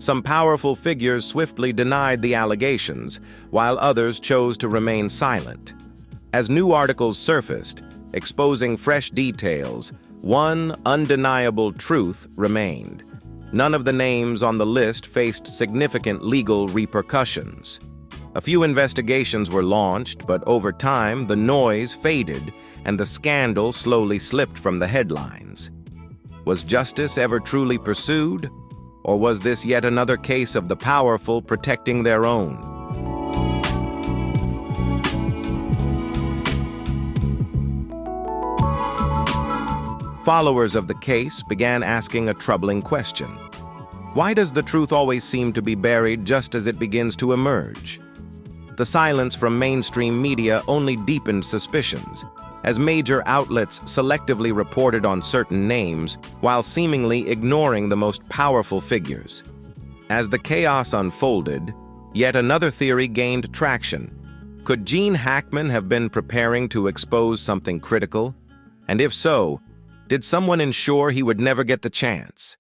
Some powerful figures swiftly denied the allegations, while others chose to remain silent. As new articles surfaced, exposing fresh details, one undeniable truth remained. None of the names on the list faced significant legal repercussions. A few investigations were launched, but over time, the noise faded and the scandal slowly slipped from the headlines. Was justice ever truly pursued? Or was this yet another case of the powerful protecting their own? Followers of the case began asking a troubling question. Why does the truth always seem to be buried just as it begins to emerge? The silence from mainstream media only deepened suspicions, as major outlets selectively reported on certain names while seemingly ignoring the most powerful figures. As the chaos unfolded, yet another theory gained traction. Could Gene Hackman have been preparing to expose something critical? And if so, did someone ensure he would never get the chance?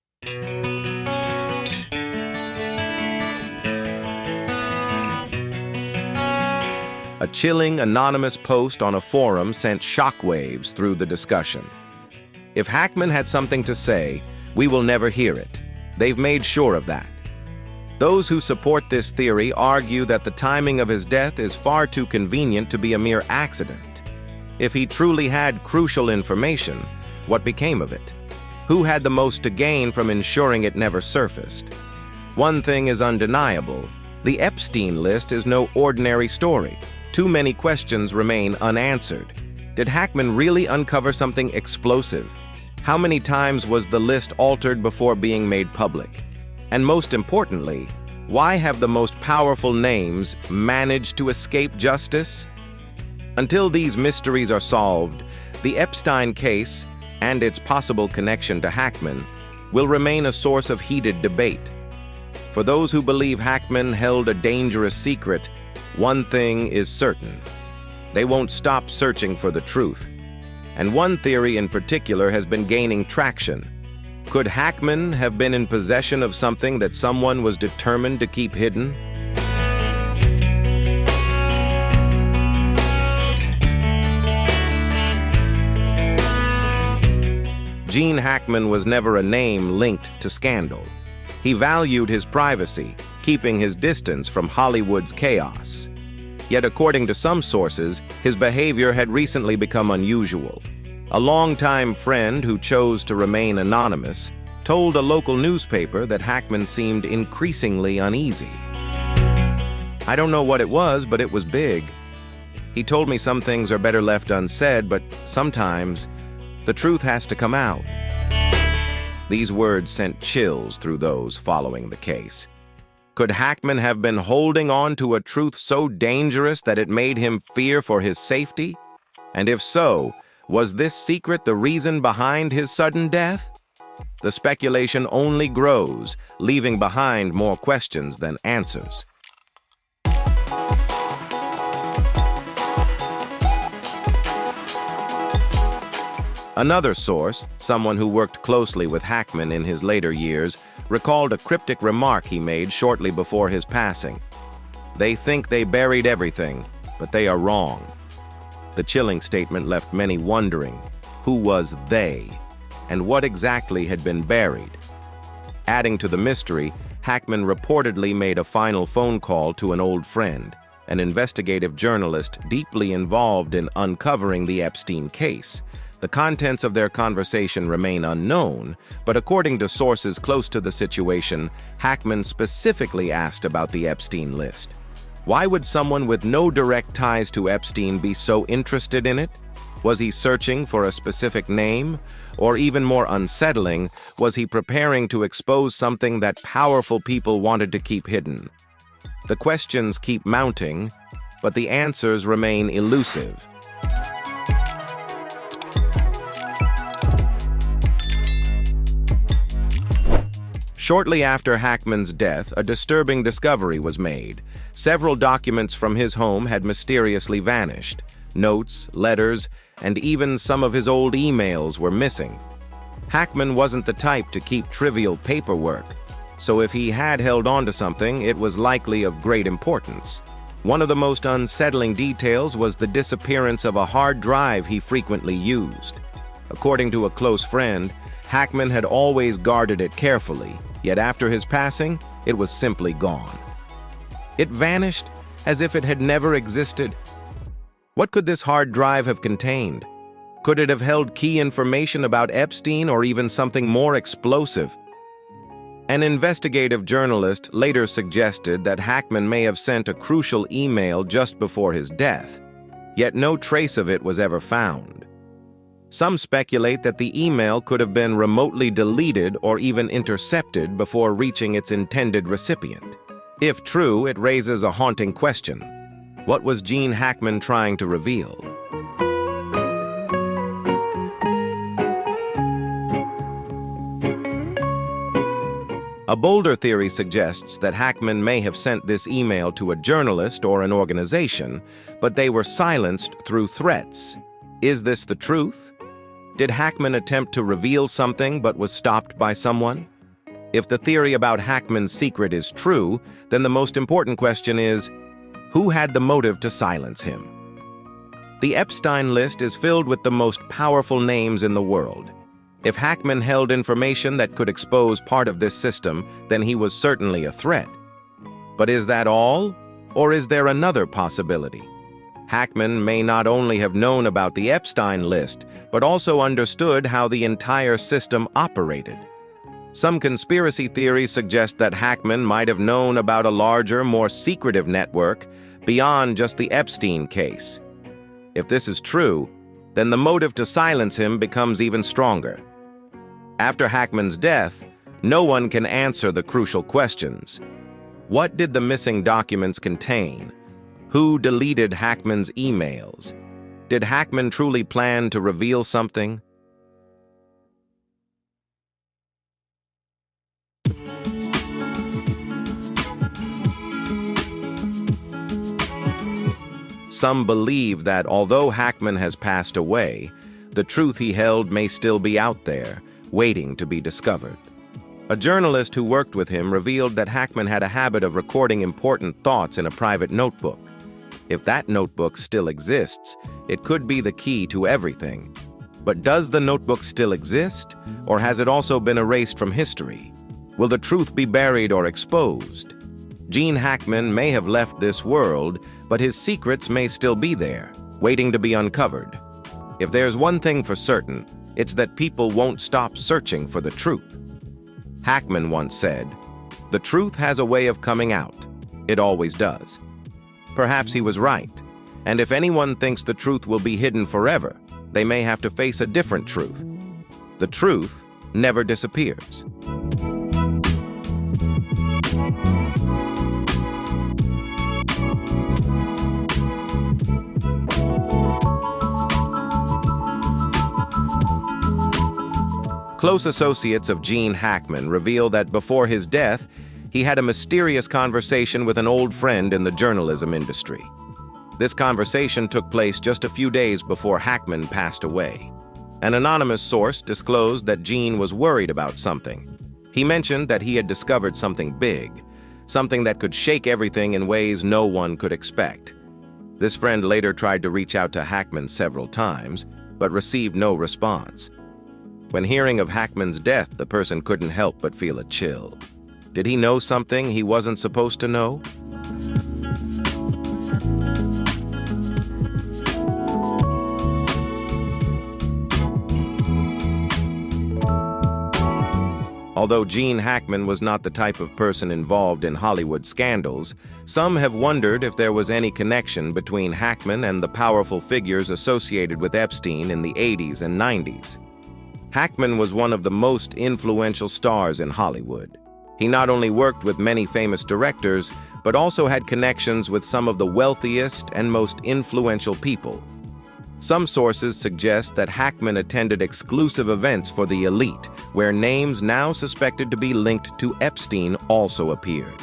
A chilling, anonymous post on a forum sent shockwaves through the discussion. If Hackman had something to say, we will never hear it. They've made sure of that. Those who support this theory argue that the timing of his death is far too convenient to be a mere accident. If he truly had crucial information, what became of it? Who had the most to gain from ensuring it never surfaced? One thing is undeniable. The Epstein list is no ordinary story. Too many questions remain unanswered. Did Hackman really uncover something explosive? How many times was the list altered before being made public? And most importantly, why have the most powerful names managed to escape justice? Until these mysteries are solved, the Epstein case and its possible connection to Hackman will remain a source of heated debate. For those who believe Hackman held a dangerous secret, one thing is certain: they won't stop searching for the truth. And one theory in particular has been gaining traction. Could Hackman have been in possession of something that someone was determined to keep hidden? Gene Hackman was never a name linked to scandal. He valued his privacy, keeping his distance from Hollywood's chaos. Yet according to some sources, his behavior had recently become unusual. A longtime friend who chose to remain anonymous told a local newspaper that Hackman seemed increasingly uneasy. I don't know what it was, but it was big. He told me some things are better left unsaid, but sometimes the truth has to come out. These words sent chills through those following the case. Could Hackman have been holding on to a truth so dangerous that it made him fear for his safety? And if so, was this secret the reason behind his sudden death? The speculation only grows, leaving behind more questions than answers. Another source, someone who worked closely with Hackman in his later years, recalled a cryptic remark he made shortly before his passing. They think they buried everything, but they are wrong. The chilling statement left many wondering, who was they, and what exactly had been buried? Adding to the mystery, Hackman reportedly made a final phone call to an old friend, an investigative journalist deeply involved in uncovering the Epstein case. The contents of their conversation remain unknown, but according to sources close to the situation, Hackman specifically asked about the Epstein list. Why would someone with no direct ties to Epstein be so interested in it? Was he searching for a specific name? Or even more unsettling, was he preparing to expose something that powerful people wanted to keep hidden? The questions keep mounting, but the answers remain elusive. Shortly after Hackman's death, a disturbing discovery was made. Several documents from his home had mysteriously vanished. Notes, letters, and even some of his old emails were missing. Hackman wasn't the type to keep trivial paperwork, so if he had held on to something, it was likely of great importance. One of the most unsettling details was the disappearance of a hard drive he frequently used. According to a close friend, Hackman had always guarded it carefully, yet after his passing, it was simply gone. It vanished as if it had never existed. What could this hard drive have contained? Could it have held key information about Epstein or even something more explosive? An investigative journalist later suggested that Hackman may have sent a crucial email just before his death, yet no trace of it was ever found. Some speculate that the email could have been remotely deleted or even intercepted before reaching its intended recipient. If true, it raises a haunting question. What was Gene Hackman trying to reveal? A bolder theory suggests that Hackman may have sent this email to a journalist or an organization, but they were silenced through threats. Is this the truth? Did Hackman attempt to reveal something but was stopped by someone? If the theory about Hackman's secret is true, then the most important question is, who had the motive to silence him? The Epstein list is filled with the most powerful names in the world. If Hackman held information that could expose part of this system, then he was certainly a threat. But is that all? Or is there another possibility? Hackman may not only have known about the Epstein list, but also understood how the entire system operated. Some conspiracy theories suggest that Hackman might have known about a larger, more secretive network beyond just the Epstein case. If this is true, then the motive to silence him becomes even stronger. After Hackman's death, no one can answer the crucial questions. What did the missing documents contain? Who deleted Hackman's emails? Did Hackman truly plan to reveal something? Some believe that although Hackman has passed away, the truth he held may still be out there, waiting to be discovered. A journalist who worked with him revealed that Hackman had a habit of recording important thoughts in a private notebook. If that notebook still exists, it could be the key to everything. But does the notebook still exist, or has it also been erased from history? Will the truth be buried or exposed? Gene Hackman may have left this world, but his secrets may still be there, waiting to be uncovered. If there's one thing for certain, it's that people won't stop searching for the truth. Hackman once said, "The truth has a way of coming out. It always does." Perhaps he was right, and if anyone thinks the truth will be hidden forever, they may have to face a different truth. The truth never disappears. Close associates of Gene Hackman reveal that before his death, he had a mysterious conversation with an old friend in the journalism industry. This conversation took place just a few days before Hackman passed away. An anonymous source disclosed that Gene was worried about something. He mentioned that he had discovered something big, something that could shake everything in ways no one could expect. This friend later tried to reach out to Hackman several times, but received no response. When hearing of Hackman's death, the person couldn't help but feel a chill. Did he know something he wasn't supposed to know? Although Gene Hackman was not the type of person involved in Hollywood scandals, some have wondered if there was any connection between Hackman and the powerful figures associated with Epstein in the 80s and 90s. Hackman was one of the most influential stars in Hollywood. He not only worked with many famous directors, but also had connections with some of the wealthiest and most influential people. Some sources suggest that Hackman attended exclusive events for the elite, where names now suspected to be linked to Epstein also appeared.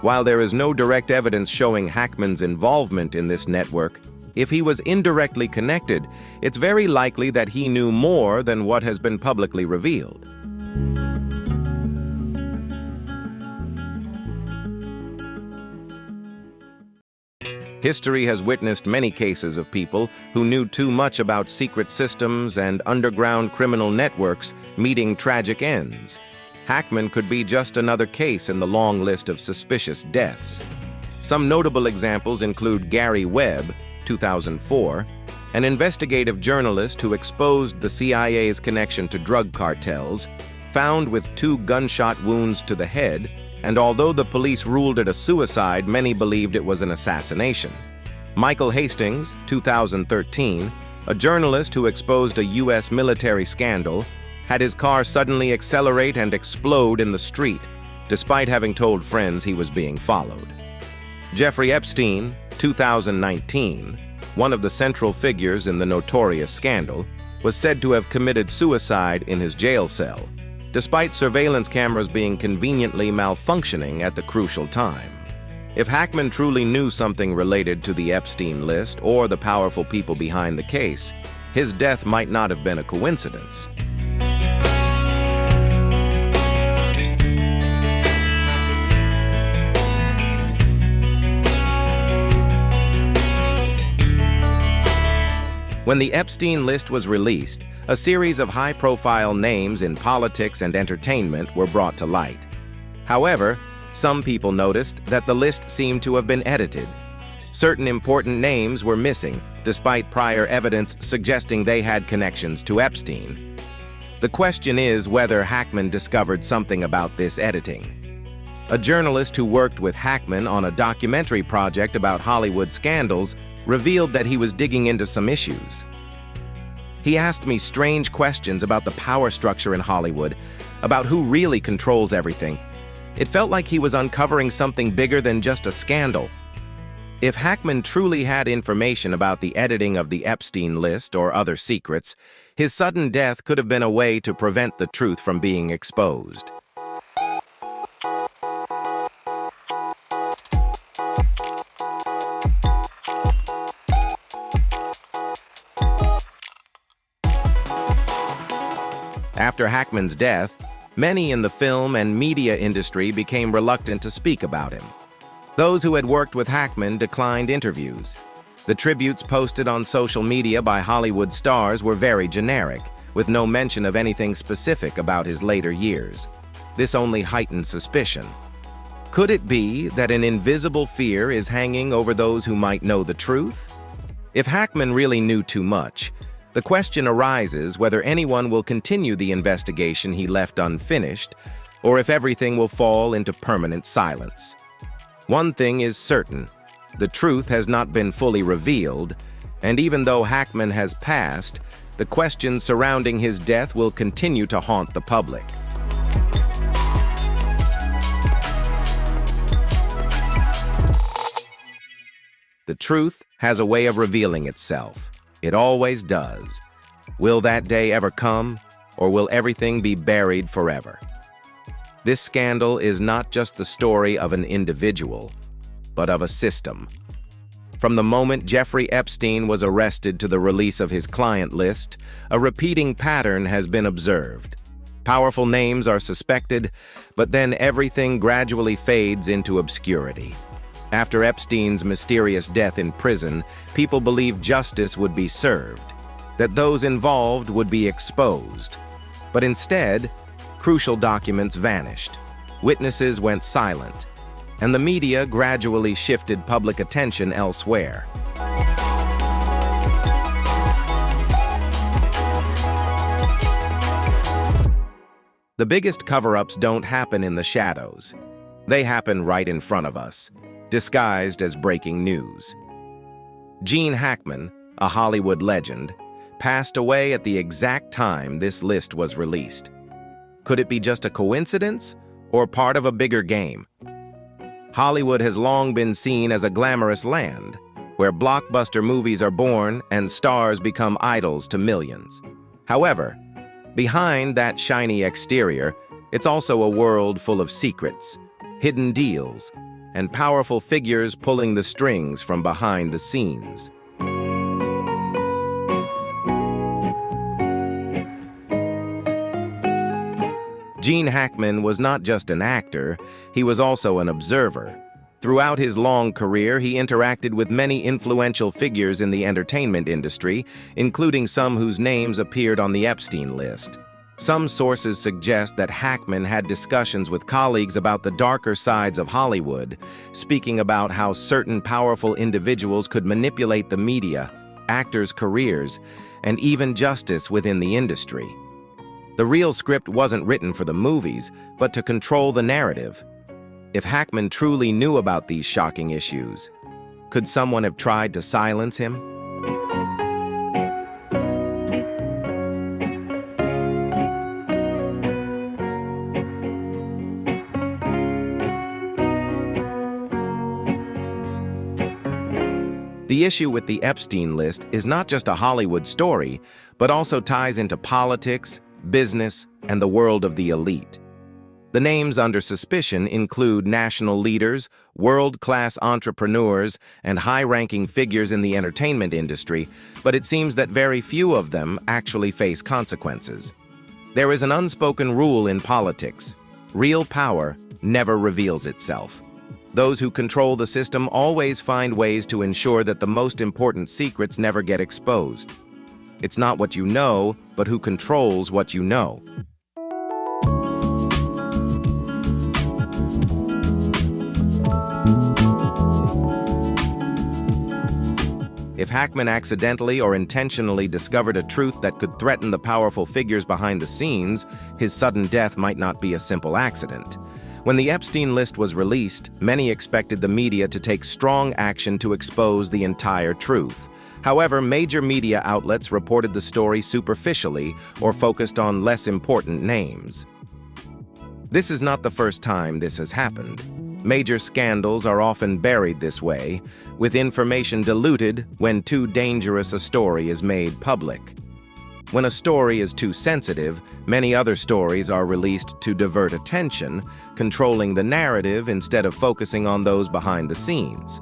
While there is no direct evidence showing Hackman's involvement in this network, if he was indirectly connected, it's very likely that he knew more than what has been publicly revealed. History has witnessed many cases of people who knew too much about secret systems and underground criminal networks meeting tragic ends. Hackman could be just another case in the long list of suspicious deaths. Some notable examples include Gary Webb, 2004, an investigative journalist who exposed the CIA's connection to drug cartels, found with 2 gunshot wounds to the head, and although the police ruled it a suicide, many believed it was an assassination. Michael Hastings, 2013, a journalist who exposed a U.S. military scandal, had his car suddenly accelerate and explode in the street, despite having told friends he was being followed. Jeffrey Epstein, 2019, one of the central figures in the notorious scandal, was said to have committed suicide in his jail cell, despite surveillance cameras being conveniently malfunctioning at the crucial time. If Hackman truly knew something related to the Epstein list or the powerful people behind the case, his death might not have been a coincidence. When the Epstein list was released, a series of high-profile names in politics and entertainment were brought to light. However, some people noticed that the list seemed to have been edited. Certain important names were missing, despite prior evidence suggesting they had connections to Epstein. The question is whether Hackman discovered something about this editing. A journalist who worked with Hackman on a documentary project about Hollywood scandals revealed that he was digging into some issues. He asked me strange questions about the power structure in Hollywood, about who really controls everything. It felt like he was uncovering something bigger than just a scandal. If Hackman truly had information about the editing of the Epstein list or other secrets, his sudden death could have been a way to prevent the truth from being exposed. After Hackman's death, many in the film and media industry became reluctant to speak about him. Those who had worked with Hackman declined interviews. The tributes posted on social media by Hollywood stars were very generic, with no mention of anything specific about his later years. This only heightened suspicion. Could it be that an invisible fear is hanging over those who might know the truth? If Hackman really knew too much, the question arises whether anyone will continue the investigation he left unfinished, or if everything will fall into permanent silence. One thing is certain: the truth has not been fully revealed, and even though Hackman has passed, the questions surrounding his death will continue to haunt the public. The truth has a way of revealing itself. It always does. Will that day ever come, or will everything be buried forever? This scandal is not just the story of an individual, but of a system. From the moment Jeffrey Epstein was arrested to the release of his client list, a repeating pattern has been observed. Powerful names are suspected, but then everything gradually fades into obscurity. After Epstein's mysterious death in prison, people believed justice would be served, that those involved would be exposed. But instead, crucial documents vanished, witnesses went silent, and the media gradually shifted public attention elsewhere. The biggest cover-ups don't happen in the shadows. They happen right in front of us, disguised as breaking news. Gene Hackman, a Hollywood legend, passed away at the exact time this list was released. Could it be just a coincidence, or part of a bigger game? Hollywood has long been seen as a glamorous land, where blockbuster movies are born and stars become idols to millions. However, behind that shiny exterior, it's also a world full of secrets, hidden deals, and powerful figures pulling the strings from behind the scenes. Gene Hackman was not just an actor, he was also an observer. Throughout his long career, he interacted with many influential figures in the entertainment industry, including some whose names appeared on the Epstein list. Some sources suggest that Hackman had discussions with colleagues about the darker sides of Hollywood, speaking about how certain powerful individuals could manipulate the media, actors' careers, and even justice within the industry. The real script wasn't written for the movies, but to control the narrative. If Hackman truly knew about these shocking issues, could someone have tried to silence him? The issue with the Epstein list is not just a Hollywood story, but also ties into politics, business, and the world of the elite. The names under suspicion include national leaders, world-class entrepreneurs, and high-ranking figures in the entertainment industry, but it seems that very few of them actually face consequences. There is an unspoken rule in politics: real power never reveals itself. Those who control the system always find ways to ensure that the most important secrets never get exposed. It's not what you know, but who controls what you know. If Hackman accidentally or intentionally discovered a truth that could threaten the powerful figures behind the scenes, his sudden death might not be a simple accident. When the Epstein list was released, many expected the media to take strong action to expose the entire truth. However, major media outlets reported the story superficially or focused on less important names. This is not the first time this has happened. Major scandals are often buried this way, with information diluted when too dangerous a story is made public. When a story is too sensitive, many other stories are released to divert attention, controlling the narrative instead of focusing on those behind the scenes.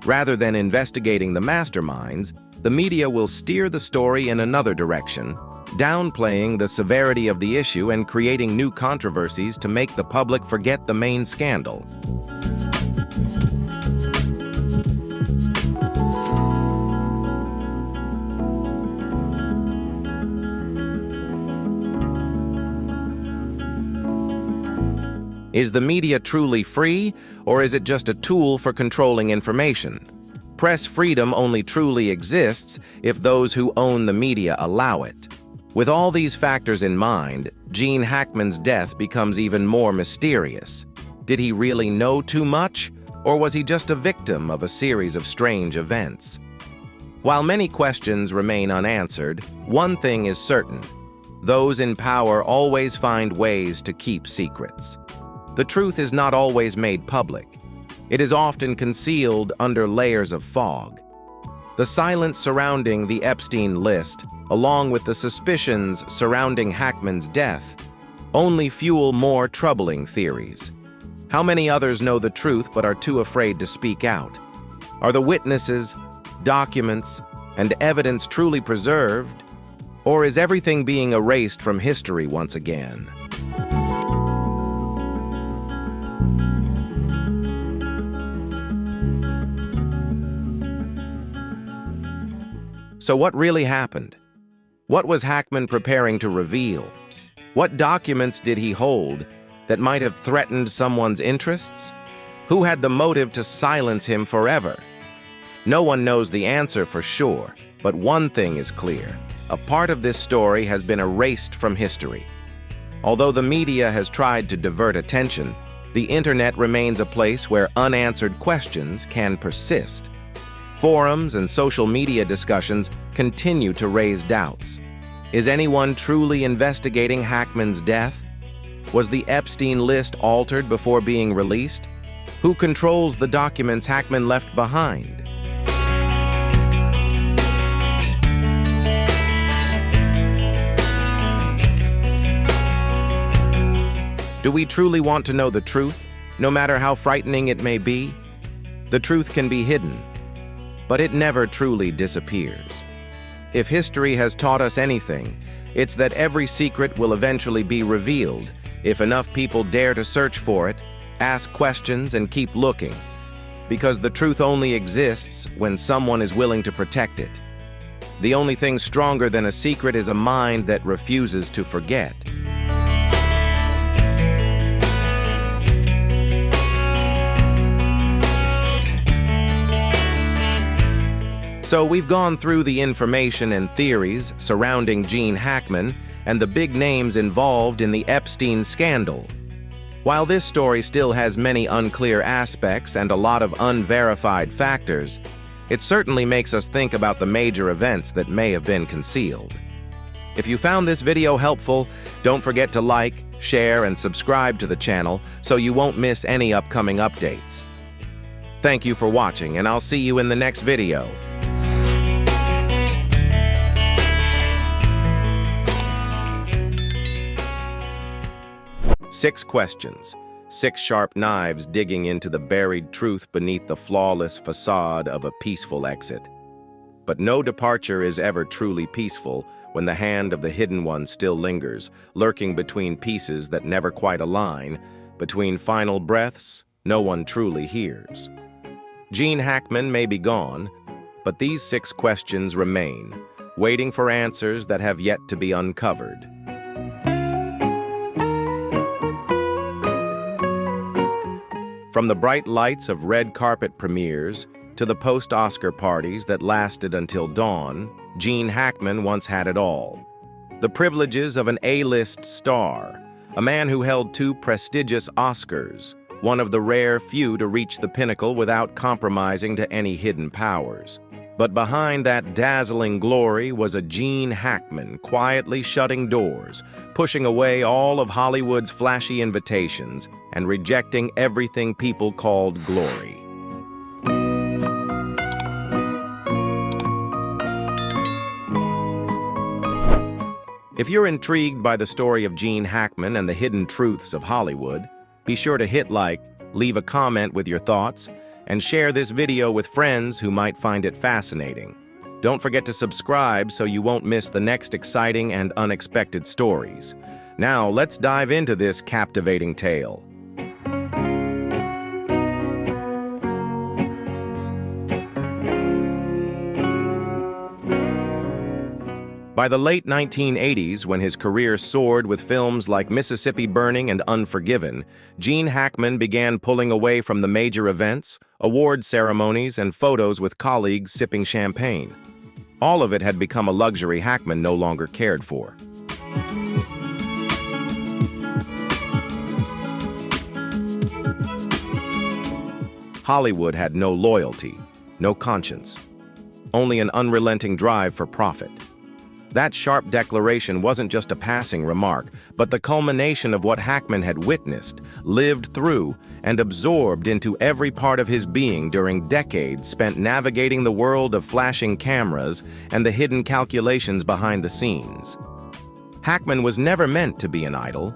Rather than investigating the masterminds, the media will steer the story in another direction, downplaying the severity of the issue and creating new controversies to make the public forget the main scandal. Is the media truly free, or is it just a tool for controlling information? Press freedom only truly exists if those who own the media allow it. With all these factors in mind, Gene Hackman's death becomes even more mysterious. Did he really know too much, or was he just a victim of a series of strange events? While many questions remain unanswered, one thing is certain: those in power always find ways to keep secrets. The truth is not always made public. It is often concealed under layers of fog. The silence surrounding the Epstein list, along with the suspicions surrounding Hackman's death, only fuel more troubling theories. How many others know the truth but are too afraid to speak out? Are the witnesses, documents, and evidence truly preserved? Or is everything being erased from history once again? So what really happened? What was Hackman preparing to reveal? What documents did he hold that might have threatened someone's interests? Who had the motive to silence him forever? No one knows the answer for sure, but one thing is clear: a part of this story has been erased from history. Although the media has tried to divert attention, the internet remains a place where unanswered questions can persist. Forums and social media discussions continue to raise doubts. Is anyone truly investigating Hackman's death? Was the Epstein list altered before being released? Who controls the documents Hackman left behind? Do we truly want to know the truth, no matter how frightening it may be? The truth can be hidden, but it never truly disappears. If history has taught us anything, it's that every secret will eventually be revealed if enough people dare to search for it, ask questions, and keep looking. Because the truth only exists when someone is willing to protect it. The only thing stronger than a secret is a mind that refuses to forget. So we've gone through the information and theories surrounding Gene Hackman and the big names involved in the Epstein scandal. While this story still has many unclear aspects and a lot of unverified factors, it certainly makes us think about the major events that may have been concealed. If you found this video helpful, don't forget to like, share, and subscribe to the channel so you won't miss any upcoming updates. Thank you for watching, and I'll see you in the next video. 6 questions, 6 sharp knives digging into the buried truth beneath the flawless facade of a peaceful exit. But no departure is ever truly peaceful when the hand of the hidden one still lingers, lurking between pieces that never quite align, between final breaths no one truly hears. Gene Hackman may be gone, but these 6 questions remain, waiting for answers that have yet to be uncovered. From the bright lights of red carpet premieres to the post-Oscar parties that lasted until dawn, Gene Hackman once had it all. The privileges of an A-list star, a man who held 2 prestigious Oscars, one of the rare few to reach the pinnacle without compromising to any hidden powers. But behind that dazzling glory was a Gene Hackman quietly shutting doors, pushing away all of Hollywood's flashy invitations and rejecting everything people called glory. If you're intrigued by the story of Gene Hackman and the hidden truths of Hollywood, be sure to hit like, leave a comment with your thoughts, and share this video with friends who might find it fascinating. Don't forget to subscribe so you won't miss the next exciting and unexpected stories. Now, let's dive into this captivating tale. By the late 1980s, when his career soared with films like Mississippi Burning and Unforgiven, Gene Hackman began pulling away from the major events, award ceremonies, and photos with colleagues sipping champagne. All of it had become a luxury Hackman no longer cared for. Hollywood had no loyalty, no conscience, only an unrelenting drive for profit. That sharp declaration wasn't just a passing remark, but the culmination of what Hackman had witnessed, lived through, and absorbed into every part of his being during decades spent navigating the world of flashing cameras and the hidden calculations behind the scenes. Hackman was never meant to be an idol.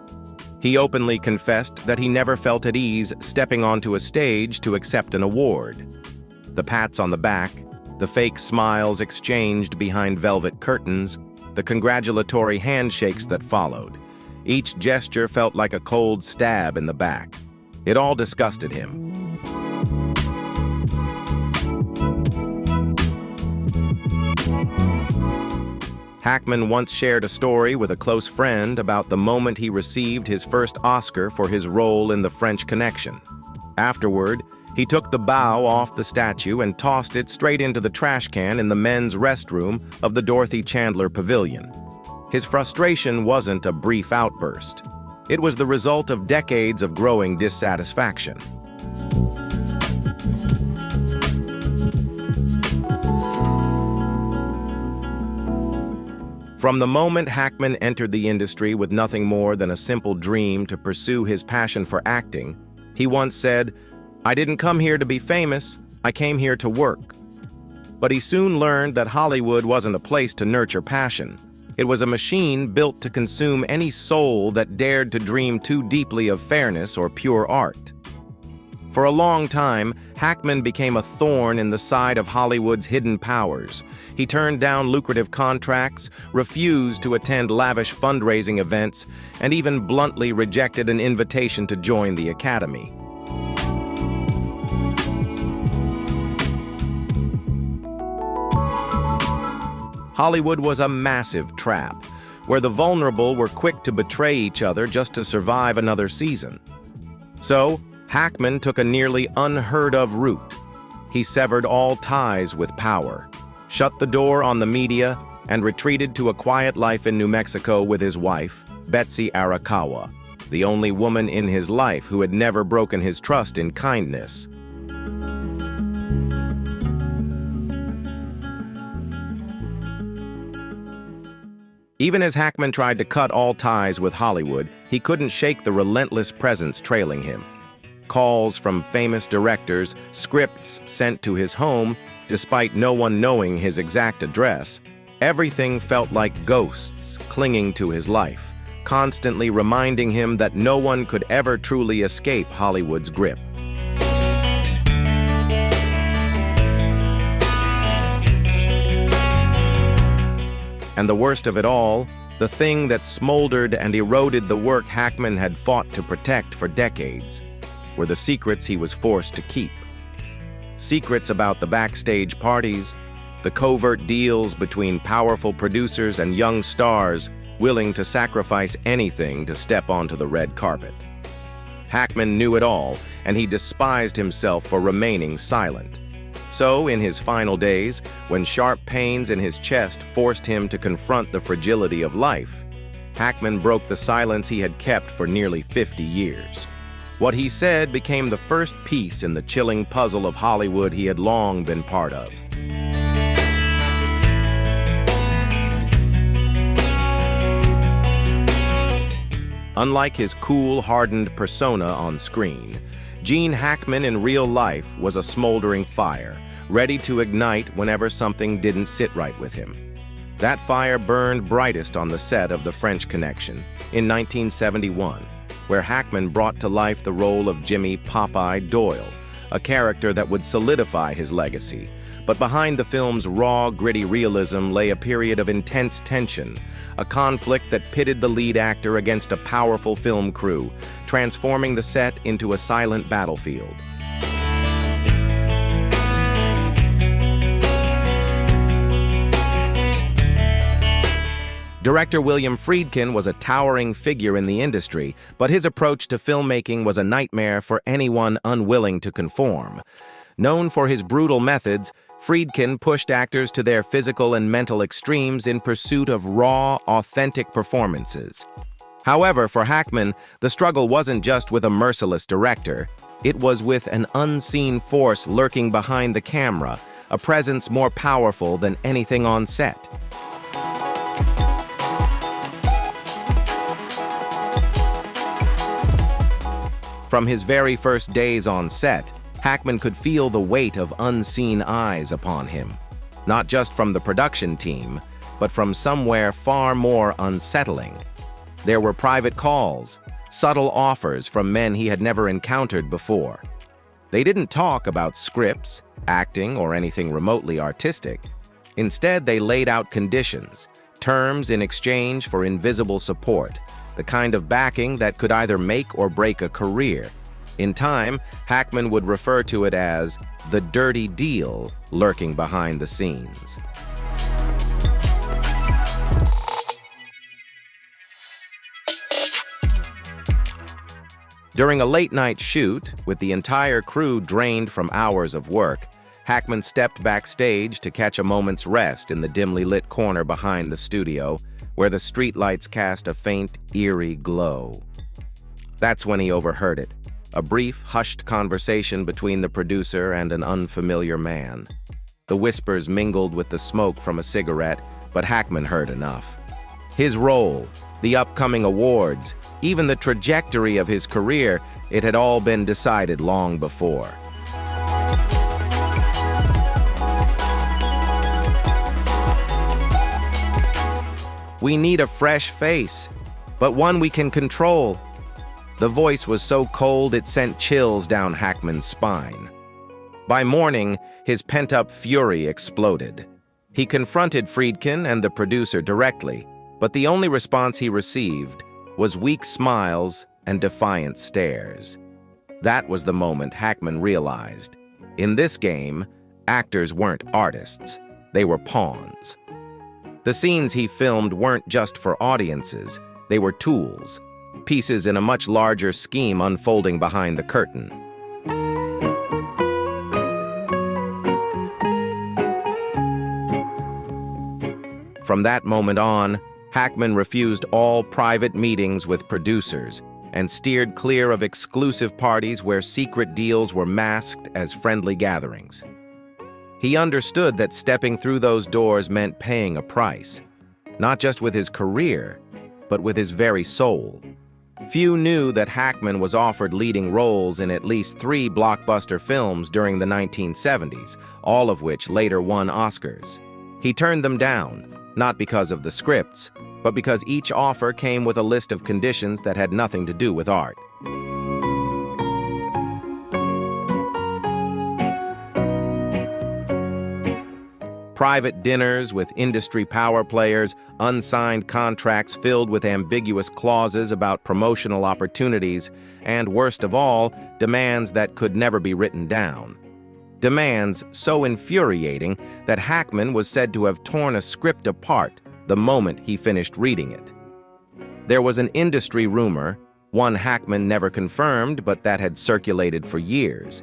He openly confessed that he never felt at ease stepping onto a stage to accept an award. The pats on the back, the fake smiles exchanged behind velvet curtains, the congratulatory handshakes that followed. Each gesture felt like a cold stab in the back. It all disgusted him. Hackman once shared a story with a close friend about the moment he received his first Oscar for his role in The French Connection. Afterward, he took the bow off the statue and tossed it straight into the trash can in the men's restroom of the Dorothy Chandler Pavilion. His frustration wasn't a brief outburst. It was the result of decades of growing dissatisfaction. From the moment Hackman entered the industry with nothing more than a simple dream to pursue his passion for acting, he once said, "I didn't come here to be famous, I came here to work." But he soon learned that Hollywood wasn't a place to nurture passion. It was a machine built to consume any soul that dared to dream too deeply of fairness or pure art. For a long time, Hackman became a thorn in the side of Hollywood's hidden powers. He turned down lucrative contracts, refused to attend lavish fundraising events, and even bluntly rejected an invitation to join the Academy. Hollywood was a massive trap, where the vulnerable were quick to betray each other just to survive another season. So, Hackman took a nearly unheard-of route. He severed all ties with power, shut the door on the media, and retreated to a quiet life in New Mexico with his wife, Betsy Arakawa, the only woman in his life who had never broken his trust in kindness. Even as Hackman tried to cut all ties with Hollywood, he couldn't shake the relentless presence trailing him. Calls from famous directors, scripts sent to his home, despite no one knowing his exact address. Everything felt like ghosts clinging to his life, constantly reminding him that no one could ever truly escape Hollywood's grip. And the worst of it all, the thing that smoldered and eroded the work Hackman had fought to protect for decades, were the secrets he was forced to keep. Secrets about the backstage parties, The covert deals between powerful producers and young stars willing to sacrifice anything to step onto the red carpet. Hackman knew it all, and he despised himself for remaining silent. So, in his final days, when sharp pains in his chest forced him to confront the fragility of life, Hackman broke the silence he had kept for nearly 50 years. What he said became the first piece in the chilling puzzle of Hollywood he had long been part of. Unlike his cool, hardened persona on screen, Gene Hackman in real life was a smoldering fire, ready to ignite whenever something didn't sit right with him. That fire burned brightest on the set of The French Connection in 1971, where Hackman brought to life the role of Jimmy "Popeye" Doyle, a character that would solidify his legacy. But behind the film's raw, gritty realism lay a period of intense tension, a conflict that pitted the lead actor against a powerful film crew, transforming the set into a silent battlefield. Director William Friedkin was a towering figure in the industry, but his approach to filmmaking was a nightmare for anyone unwilling to conform. Known for his brutal methods, Friedkin pushed actors to their physical and mental extremes in pursuit of raw, authentic performances. However, for Hackman, the struggle wasn't just with a merciless director. It was with an unseen force lurking behind the camera, a presence more powerful than anything on set. From his very first days on set, Hackman could feel the weight of unseen eyes upon him, not just from the production team, but from somewhere far more unsettling. There were private calls, subtle offers from men he had never encountered before. They didn't talk about scripts, acting, or anything remotely artistic. Instead, they laid out conditions, terms in exchange for invisible support, the kind of backing that could either make or break a career. In time, Hackman would refer to it as the dirty deal lurking behind the scenes. During a late-night shoot, with the entire crew drained from hours of work, Hackman stepped backstage to catch a moment's rest in the dimly lit corner behind the studio, where the streetlights cast a faint, eerie glow. That's when he overheard it. A brief, hushed conversation between the producer and an unfamiliar man. The whispers mingled with the smoke from a cigarette, but Hackman heard enough. His role, the upcoming awards, even the trajectory of his career, it had all been decided long before. "We need a fresh face, but one we can control." The voice was so cold it sent chills down Hackman's spine. By morning, his pent-up fury exploded. He confronted Friedkin and the producer directly, but the only response he received was weak smiles and defiant stares. That was the moment Hackman realized. In this game, actors weren't artists, they were pawns. The scenes he filmed weren't just for audiences, they were tools, pieces in a much larger scheme unfolding behind the curtain. From that moment on, Hackman refused all private meetings with producers and steered clear of exclusive parties where secret deals were masked as friendly gatherings. He understood that stepping through those doors meant paying a price, not just with his career, but with his very soul. Few knew that Hackman was offered leading roles in at least 3 blockbuster films during the 1970s, all of which later won Oscars. He turned them down, not because of the scripts, but because each offer came with a list of conditions that had nothing to do with art. Private dinners with industry power players, unsigned contracts filled with ambiguous clauses about promotional opportunities, and worst of all, demands that could never be written down. Demands so infuriating that Hackman was said to have torn a script apart the moment he finished reading it. There was an industry rumor, one Hackman never confirmed but that had circulated for years,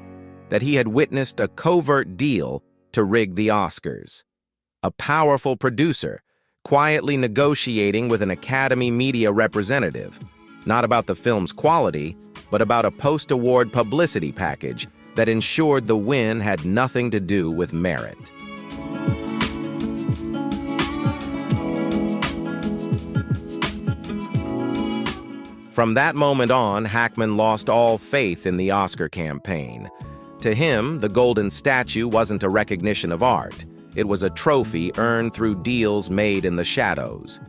that he had witnessed a covert deal to rig the Oscars. A powerful producer, quietly negotiating with an Academy media representative, not about the film's quality, but about a post-award publicity package that ensured the win had nothing to do with merit. From that moment on, Hackman lost all faith in the Oscar campaign. To him, the golden statue wasn't a recognition of art. It was a trophy earned through deals made in the shadows.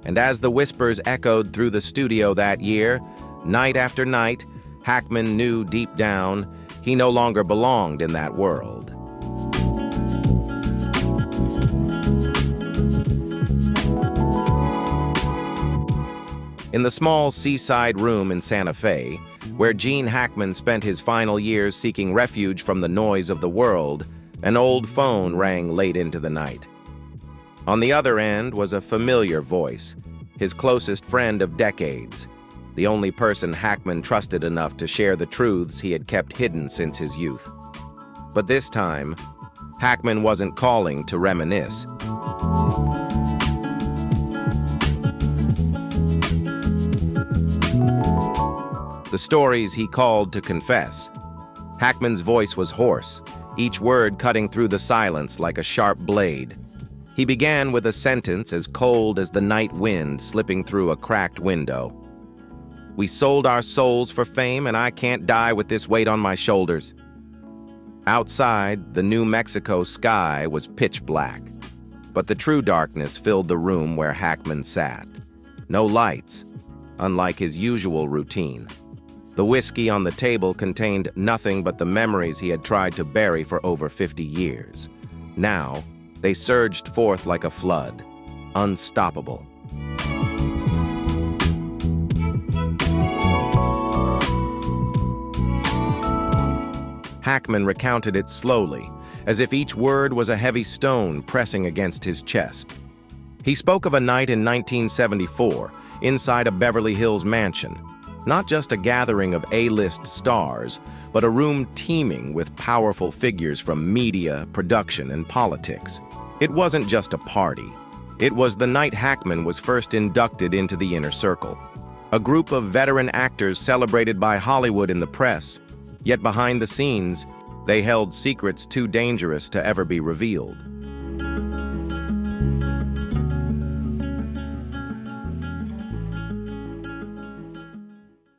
And as the whispers echoed through the studio that year, night after night, Hackman knew deep down he no longer belonged in that world. In the small seaside room in Santa Fe, where Gene Hackman spent his final years seeking refuge from the noise of the world, an old phone rang late into the night. On the other end was a familiar voice, his closest friend of decades, the only person Hackman trusted enough to share the truths he had kept hidden since his youth. But this time, Hackman wasn't calling to reminisce. The stories he called to confess. Hackman's voice was hoarse, each word cutting through the silence like a sharp blade. He began with a sentence as cold as the night wind slipping through a cracked window. "We sold our souls for fame, and I can't die with this weight on my shoulders." Outside, the New Mexico sky was pitch black, but the true darkness filled the room where Hackman sat. No lights, unlike his usual routine. The whiskey on the table contained nothing but the memories he had tried to bury for over 50 years. Now, they surged forth like a flood, unstoppable. Hackman recounted it slowly, as if each word was a heavy stone pressing against his chest. He spoke of a night in 1974, inside a Beverly Hills mansion. Not just a gathering of A-list stars, but a room teeming with powerful figures from media, production, and politics. It wasn't just a party. It was the night Hackman was first inducted into the inner circle. A group of veteran actors celebrated by Hollywood in the press, yet behind the scenes, they held secrets too dangerous to ever be revealed.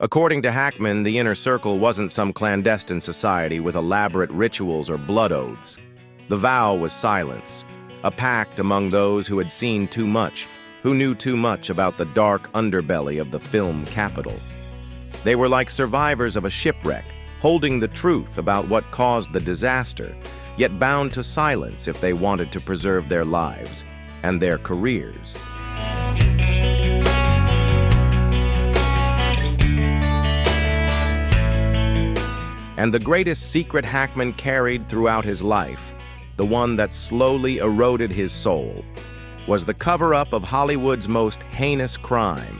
According to Hackman, the inner circle wasn't some clandestine society with elaborate rituals or blood oaths. The vow was silence, a pact among those who had seen too much, who knew too much about the dark underbelly of the film capital. They were like survivors of a shipwreck, holding the truth about what caused the disaster, yet bound to silence if they wanted to preserve their lives and their careers. And the greatest secret Hackman carried throughout his life, the one that slowly eroded his soul, was the cover-up of Hollywood's most heinous crime,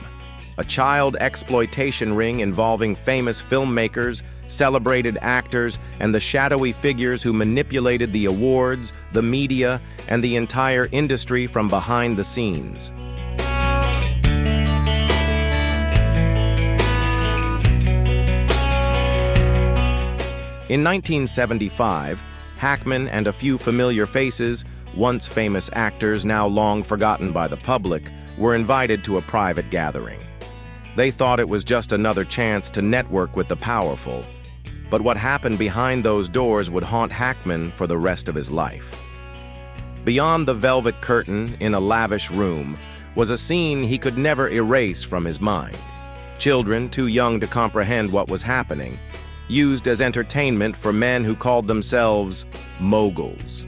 a child exploitation ring involving famous filmmakers, celebrated actors, and the shadowy figures who manipulated the awards, the media, and the entire industry from behind the scenes. In 1975, Hackman and a few familiar faces, once famous actors now long forgotten by the public, were invited to a private gathering. They thought it was just another chance to network with the powerful. But what happened behind those doors would haunt Hackman for the rest of his life. Beyond the velvet curtain in a lavish room was a scene he could never erase from his mind. Children too young to comprehend what was happening, used as entertainment for men who called themselves moguls.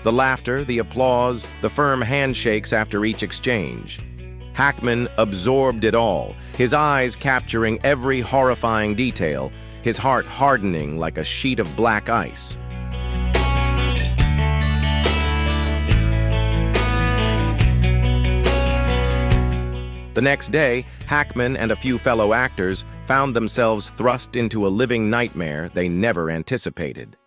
The laughter, the applause, the firm handshakes after each exchange. Hackman absorbed it all, his eyes capturing every horrifying detail, his heart hardening like a sheet of black ice. The next day, Hackman and a few fellow actors found themselves thrust into a living nightmare they never anticipated.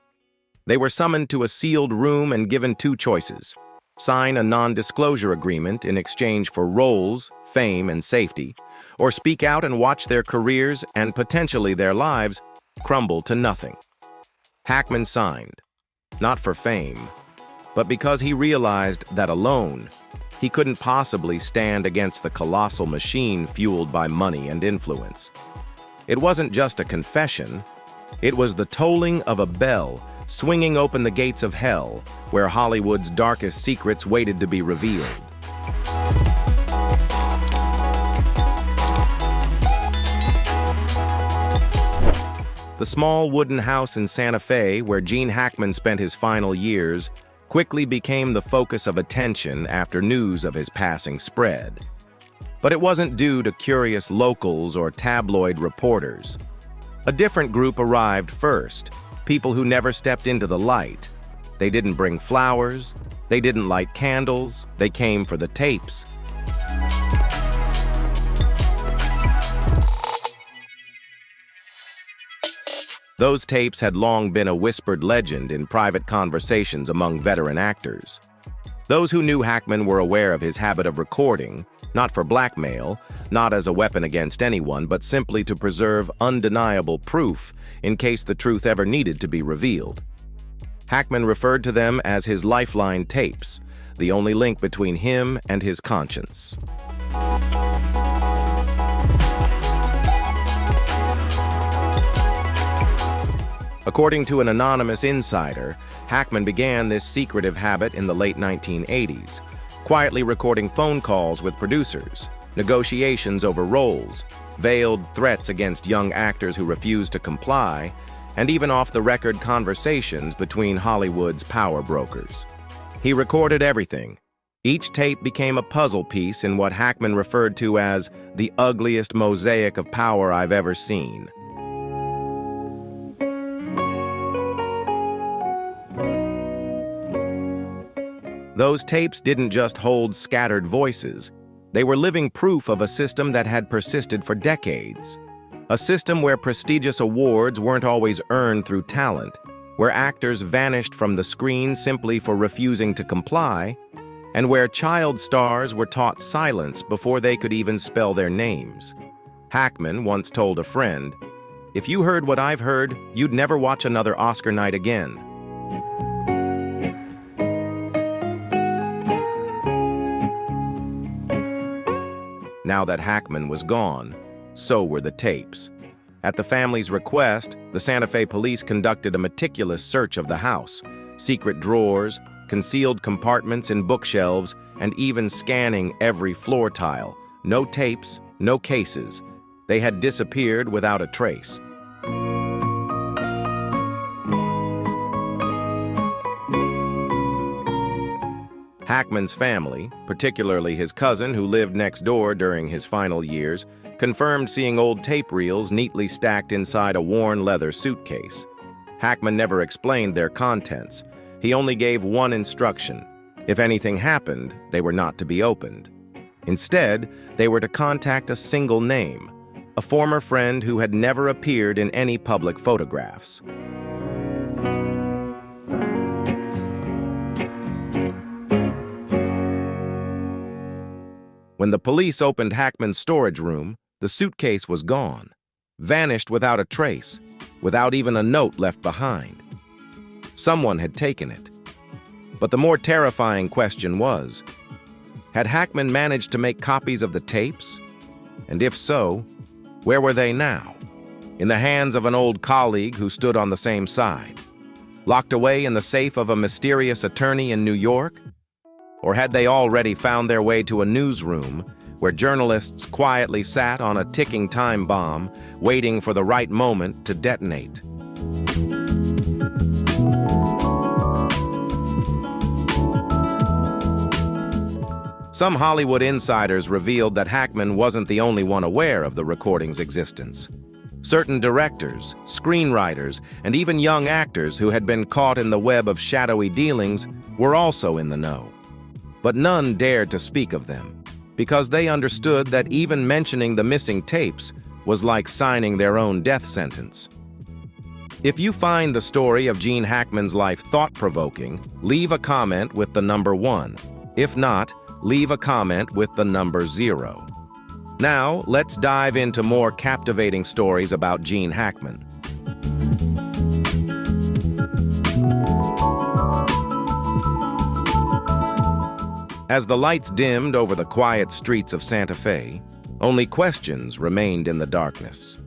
They were summoned to a sealed room and given two choices: sign a non-disclosure agreement in exchange for roles, fame, and safety, or speak out and watch their careers and potentially their lives crumble to nothing. Hackman signed, not for fame, but because he realized that alone, he couldn't possibly stand against the colossal machine fueled by money and influence. It wasn't just a confession, it was the tolling of a bell swinging open the gates of hell, where Hollywood's darkest secrets waited to be revealed. The small wooden house in Santa Fe, where Gene Hackman spent his final years, quickly became the focus of attention after news of his passing spread. But it wasn't due to curious locals or tabloid reporters. A different group arrived first, people who never stepped into the light. They didn't bring flowers, they didn't light candles, they came for the tapes. Those tapes had long been a whispered legend in private conversations among veteran actors. Those who knew Hackman were aware of his habit of recording, not for blackmail, not as a weapon against anyone, but simply to preserve undeniable proof in case the truth ever needed to be revealed. Hackman referred to them as his lifeline tapes, the only link between him and his conscience. According to an anonymous insider, Hackman began this secretive habit in the late 1980s, quietly recording phone calls with producers, negotiations over roles, veiled threats against young actors who refused to comply, and even off-the-record conversations between Hollywood's power brokers. He recorded everything. Each tape became a puzzle piece in what Hackman referred to as the ugliest mosaic of power I've ever seen. Those tapes didn't just hold scattered voices. They were living proof of a system that had persisted for decades. A system where prestigious awards weren't always earned through talent, where actors vanished from the screen simply for refusing to comply, and where child stars were taught silence before they could even spell their names. Hackman once told a friend, "If you heard what I've heard, you'd never watch another Oscar night again." Now that Hackman was gone, so were the tapes. At the family's request, the Santa Fe police conducted a meticulous search of the house, secret drawers, concealed compartments in bookshelves, and even scanning every floor tile. No tapes, no cases. They had disappeared without a trace. Hackman's family, particularly his cousin who lived next door during his final years, confirmed seeing old tape reels neatly stacked inside a worn leather suitcase. Hackman never explained their contents. He only gave one instruction: if anything happened, they were not to be opened. Instead, they were to contact a single name, a former friend who had never appeared in any public photographs. When the police opened Hackman's storage room, the suitcase was gone, vanished without a trace, without even a note left behind. Someone had taken it. But the more terrifying question was, had Hackman managed to make copies of the tapes? And if so, where were they now? In the hands of an old colleague who stood on the same side? Locked away in the safe of a mysterious attorney in New York? Or had they already found their way to a newsroom where journalists quietly sat on a ticking time bomb, waiting for the right moment to detonate? Some Hollywood insiders revealed that Hackman wasn't the only one aware of the recording's existence. Certain directors, screenwriters, and even young actors who had been caught in the web of shadowy dealings were also in the know. But none dared to speak of them. because they understood that even mentioning the missing tapes was like signing their own death sentence. If you find the story of Gene Hackman's life thought-provoking, leave a comment with the number 1. If not, leave a comment with the number 0. Now, let's dive into more captivating stories about Gene Hackman. As the lights dimmed over the quiet streets of Santa Fe, only questions remained in the darkness.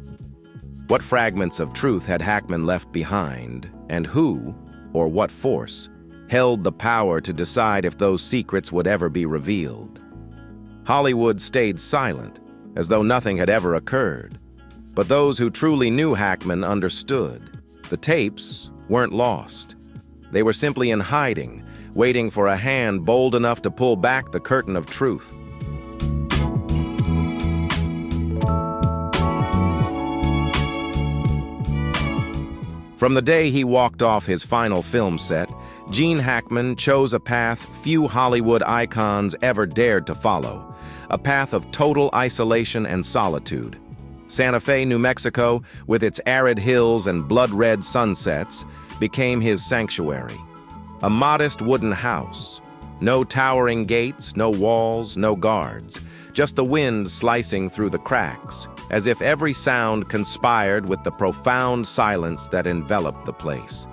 What fragments of truth had Hackman left behind, and who, or what force, held the power to decide if those secrets would ever be revealed? Hollywood stayed silent, as though nothing had ever occurred. But those who truly knew Hackman understood. The tapes weren't lost. They were simply in hiding, waiting for a hand bold enough to pull back the curtain of truth. From the day he walked off his final film set, Gene Hackman chose a path few Hollywood icons ever dared to follow, a path of total isolation and solitude. Santa Fe, New Mexico, with its arid hills and blood-red sunsets, became his sanctuary. A modest wooden house. No towering gates, no walls, no guards. Just the wind slicing through the cracks, as if every sound conspired with the profound silence that enveloped the place.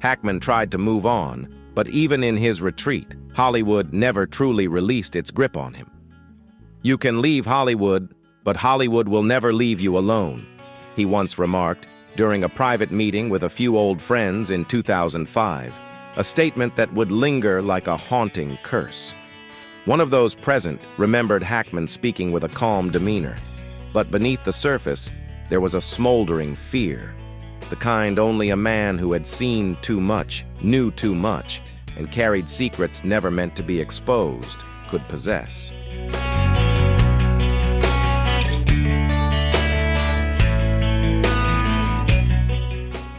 Hackman tried to move on, but even in his retreat, Hollywood never truly released its grip on him. "You can leave Hollywood, but Hollywood will never leave you alone," he once remarked during a private meeting with a few old friends in 2005, a statement that would linger like a haunting curse. One of those present remembered Hackman speaking with a calm demeanor, but beneath the surface, there was a smoldering fear, the kind only a man who had seen too much, knew too much, and carried secrets never meant to be exposed could possess.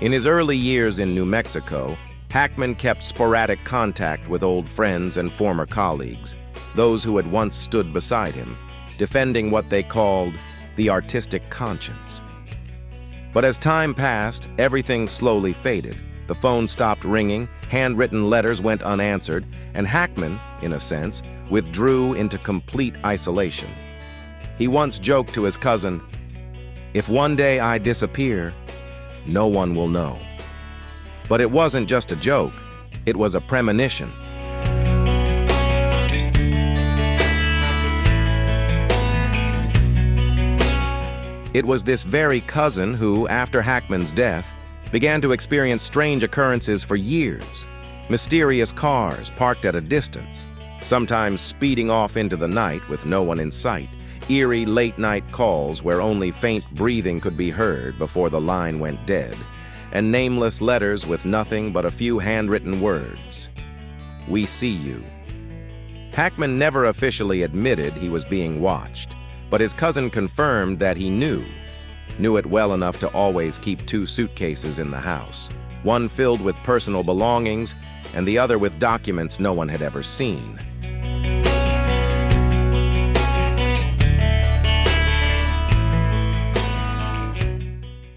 In his early years in New Mexico, Hackman kept sporadic contact with old friends and former colleagues, those who had once stood beside him, defending what they called the artistic conscience. But as time passed, everything slowly faded. The phone stopped ringing, handwritten letters went unanswered, and Hackman, in a sense, withdrew into complete isolation. He once joked to his cousin, "If one day I disappear, no one will know." But it wasn't just a joke, it was a premonition. It was this very cousin who, after Hackman's death, began to experience strange occurrences for years. Mysterious cars parked at a distance, sometimes speeding off into the night with no one in sight. Eerie late-night calls where only faint breathing could be heard before the line went dead, and nameless letters with nothing but a few handwritten words. "We see you." Hackman never officially admitted he was being watched, but his cousin confirmed that he knew it well enough to always keep 2 suitcases in the house, one filled with personal belongings and the other with documents no one had ever seen.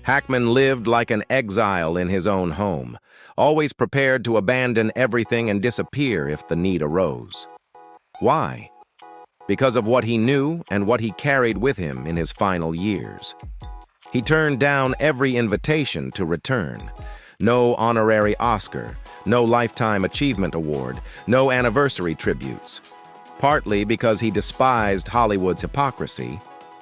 Hackman lived like an exile in his own home, always prepared to abandon everything and disappear if the need arose. Why? Because of what he knew and what he carried with him in his final years. He turned down every invitation to return. No honorary Oscar, no Lifetime Achievement Award, no anniversary tributes. Partly because he despised Hollywood's hypocrisy,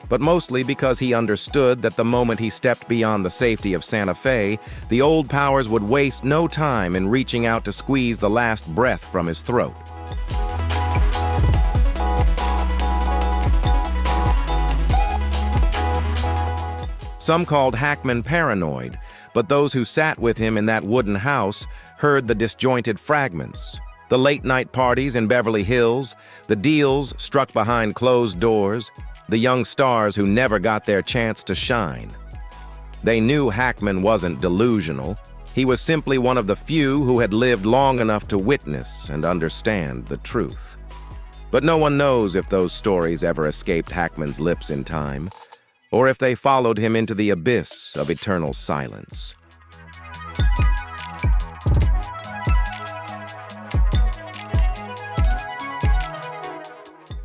but mostly because he understood that the moment he stepped beyond the safety of Santa Fe, the old powers would waste no time in reaching out to squeeze the last breath from his throat. Some called Hackman paranoid, but those who sat with him in that wooden house heard the disjointed fragments. The late-night parties in Beverly Hills, the deals struck behind closed doors, the young stars who never got their chance to shine. They knew Hackman wasn't delusional. He was simply one of the few who had lived long enough to witness and understand the truth. But no one knows if those stories ever escaped Hackman's lips in time, or if they followed him into the abyss of eternal silence.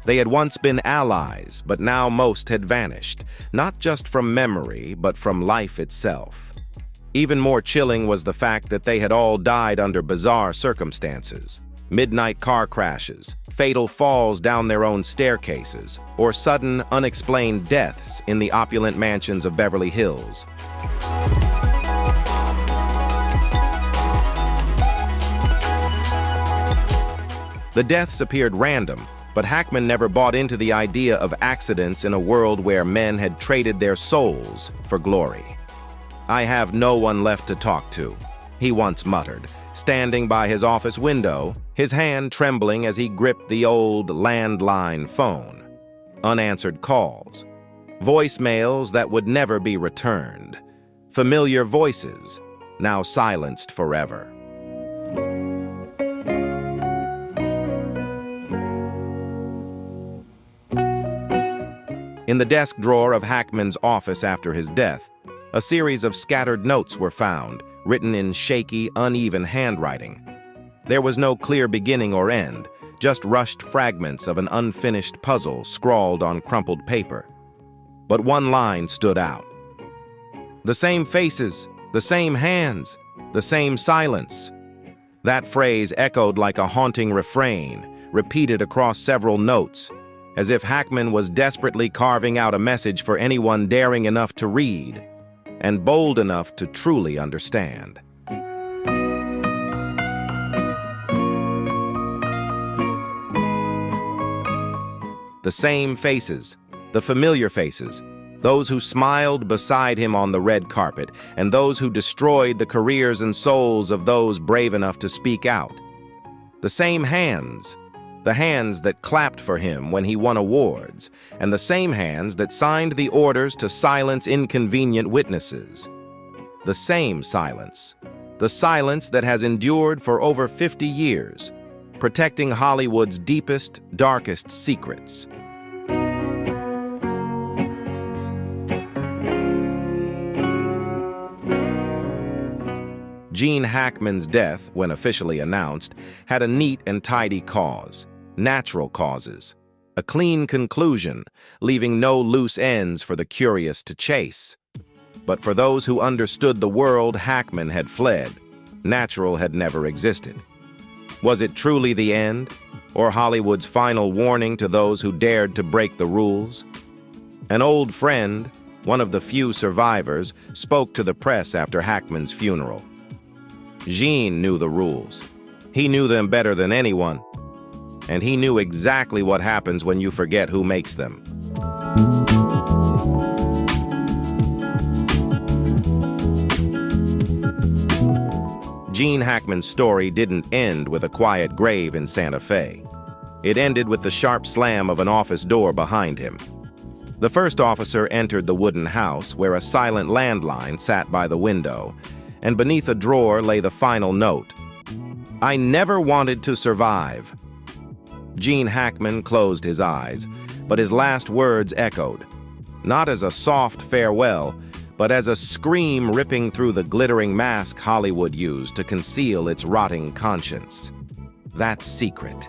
They had once been allies, but now most had vanished, not just from memory, but from life itself. Even more chilling was the fact that they had all died under bizarre circumstances. Midnight car crashes, fatal falls down their own staircases, or sudden, unexplained deaths in the opulent mansions of Beverly Hills. The deaths appeared random, but Hackman never bought into the idea of accidents in a world where men had traded their souls for glory. "I have no one left to talk to," he once muttered, standing by his office window, his hand trembling as he gripped the old landline phone. Unanswered calls. Voicemails that would never be returned. Familiar voices, now silenced forever. In the desk drawer of Hackman's office after his death, a series of scattered notes were found, written in shaky, uneven handwriting. There was no clear beginning or end, just rushed fragments of an unfinished puzzle scrawled on crumpled paper. But one line stood out. "The same faces, the same hands, the same silence." That phrase echoed like a haunting refrain, repeated across several notes, as if Hackman was desperately carving out a message for anyone daring enough to read, and bold enough to truly understand. The same faces, the familiar faces, those who smiled beside him on the red carpet, and those who destroyed the careers and souls of those brave enough to speak out. The same hands, the hands that clapped for him when he won awards, and the same hands that signed the orders to silence inconvenient witnesses. The same silence, the silence that has endured for over 50 years, protecting Hollywood's deepest, darkest secrets. Gene Hackman's death, when officially announced, had a neat and tidy cause. Natural causes, a clean conclusion, leaving no loose ends for the curious to chase. But for those who understood the world Hackman had fled, natural had never existed. Was it truly the end, or Hollywood's final warning to those who dared to break the rules? An old friend, one of the few survivors, spoke to the press after Hackman's funeral. Gene knew the rules. He knew them better than anyone. And he knew exactly what happens when you forget who makes them. Gene Hackman's story didn't end with a quiet grave in Santa Fe. It ended with the sharp slam of an office door behind him. The first officer entered the wooden house where a silent landline sat by the window, and beneath a drawer lay the final note. "I never wanted to survive." Gene Hackman closed his eyes, but his last words echoed, not as a soft farewell, but as a scream ripping through the glittering mask Hollywood used to conceal its rotting conscience. That secret.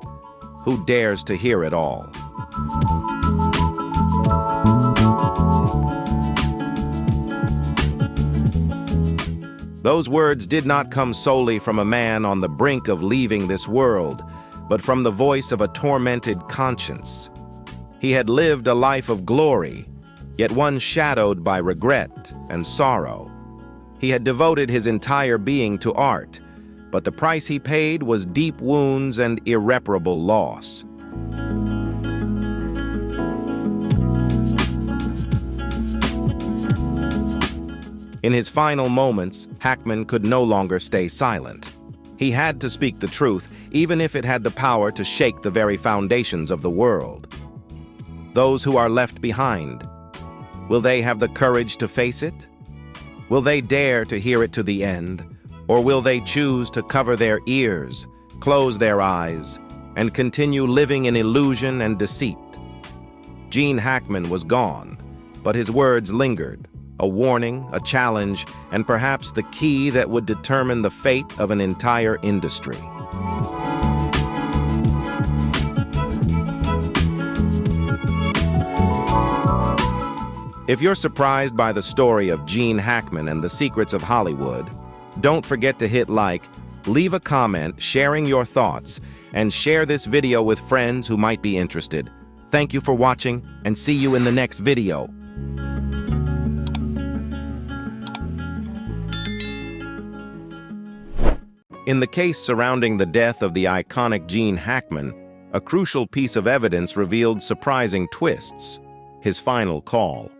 Who dares to hear it all? Those words did not come solely from a man on the brink of leaving this world, but from the voice of a tormented conscience. He had lived a life of glory, yet one shadowed by regret and sorrow. He had devoted his entire being to art, but the price he paid was deep wounds and irreparable loss. In his final moments, Hackman could no longer stay silent. He had to speak the truth, even if it had the power to shake the very foundations of the world. Those who are left behind, will they have the courage to face it? Will they dare to hear it to the end, Or will they choose to cover their ears, close their eyes, and continue living in illusion and deceit? Gene Hackman was gone, but his words lingered, a warning, a challenge, and perhaps the key that would determine the fate of an entire industry. If you're surprised by the story of Gene Hackman and the secrets of Hollywood, don't forget to hit like, leave a comment sharing your thoughts, and share this video with friends who might be interested. Thank you for watching, and see you in the next video. In the case surrounding the death of the iconic Gene Hackman, a crucial piece of evidence revealed surprising twists: his final call.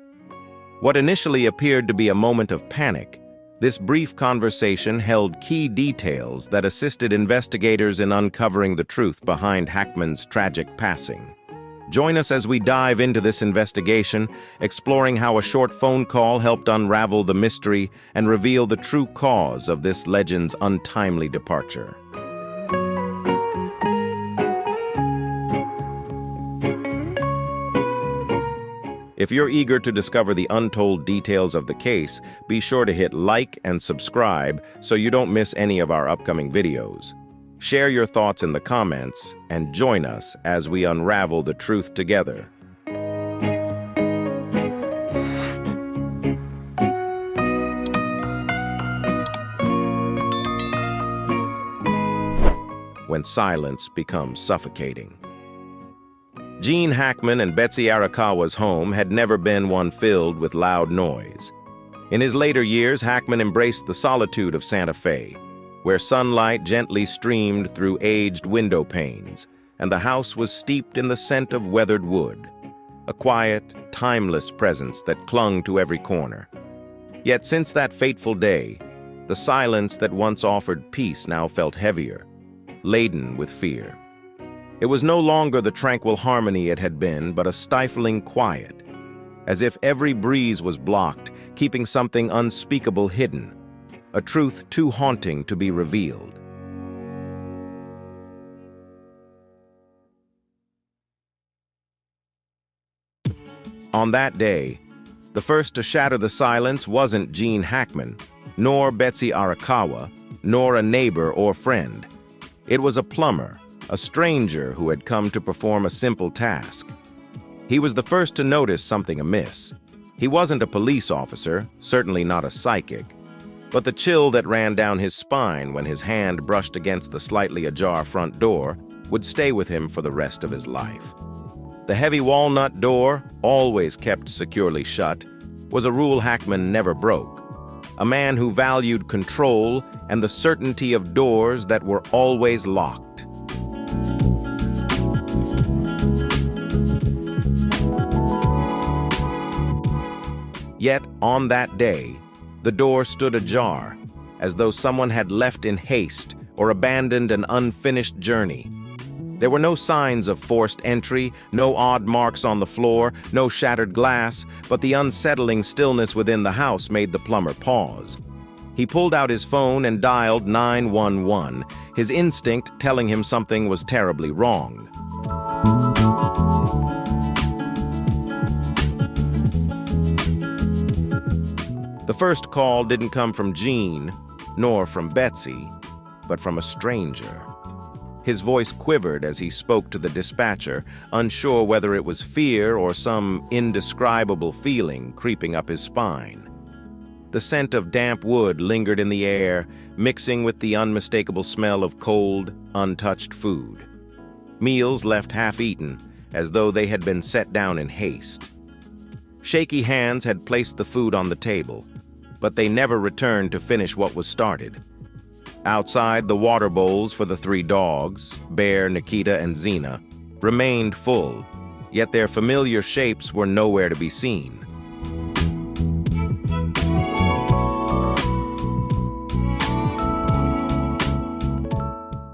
What initially appeared to be a moment of panic, this brief conversation held key details that assisted investigators in uncovering the truth behind Hackman's tragic passing. Join us as we dive into this investigation, exploring how a short phone call helped unravel the mystery and reveal the true cause of this legend's untimely departure. If you're eager to discover the untold details of the case, be sure to hit like and subscribe so you don't miss any of our upcoming videos. Share your thoughts in the comments and join us as we unravel the truth together. When silence becomes suffocating. Gene Hackman and Betsy Arakawa's home had never been one filled with loud noise. In his later years, Hackman embraced the solitude of Santa Fe, where sunlight gently streamed through aged window panes, and the house was steeped in the scent of weathered wood, a quiet, timeless presence that clung to every corner. Yet since that fateful day, the silence that once offered peace now felt heavier, laden with fear. It was no longer the tranquil harmony it had been, but a stifling quiet, as if every breeze was blocked, keeping something unspeakable hidden, a truth too haunting to be revealed. On that day, the first to shatter the silence wasn't Gene Hackman, nor Betsy Arakawa, nor a neighbor or friend. It was a plumber, a stranger who had come to perform a simple task. He was the first to notice something amiss. He wasn't a police officer, certainly not a psychic, but the chill that ran down his spine when his hand brushed against the slightly ajar front door would stay with him for the rest of his life. The heavy walnut door, always kept securely shut, was a rule Hackman never broke. A man who valued control and the certainty of doors that were always locked. Yet, on that day, the door stood ajar, as though someone had left in haste or abandoned an unfinished journey. There were no signs of forced entry, no odd marks on the floor, no shattered glass, but the unsettling stillness within the house made the plumber pause. He pulled out his phone and dialed 911, his instinct telling him something was terribly wrong. The first call didn't come from Gene, nor from Betsy, but from a stranger. His voice quivered as he spoke to the dispatcher, unsure whether it was fear or some indescribable feeling creeping up his spine. The scent of damp wood lingered in the air, mixing with the unmistakable smell of cold, untouched food. Meals left half-eaten, as though they had been set down in haste. Shaky hands had placed the food on the table, but they never returned to finish what was started. Outside, the water bowls for the three dogs, Bear, Nikita, and Xena, remained full, yet their familiar shapes were nowhere to be seen.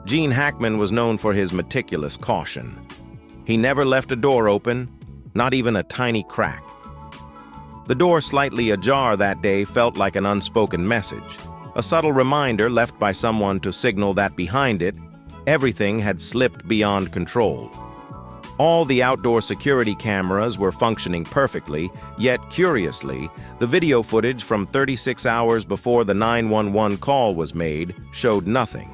Gene Hackman was known for his meticulous caution. He never left a door open, not even a tiny crack. The door slightly ajar that day felt like an unspoken message. a subtle reminder left by someone to signal that behind it, everything had slipped beyond control. All the outdoor security cameras were functioning perfectly, yet curiously, the video footage from 36 hours before the 911 call was made showed nothing,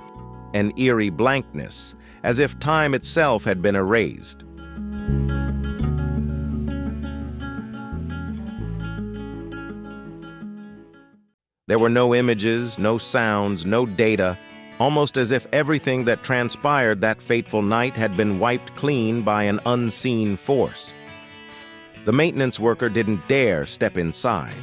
an eerie blankness, as if time itself had been erased. There were no images, no sounds, no data, almost as if everything that transpired that fateful night had been wiped clean by an unseen force. The maintenance worker didn't dare step inside.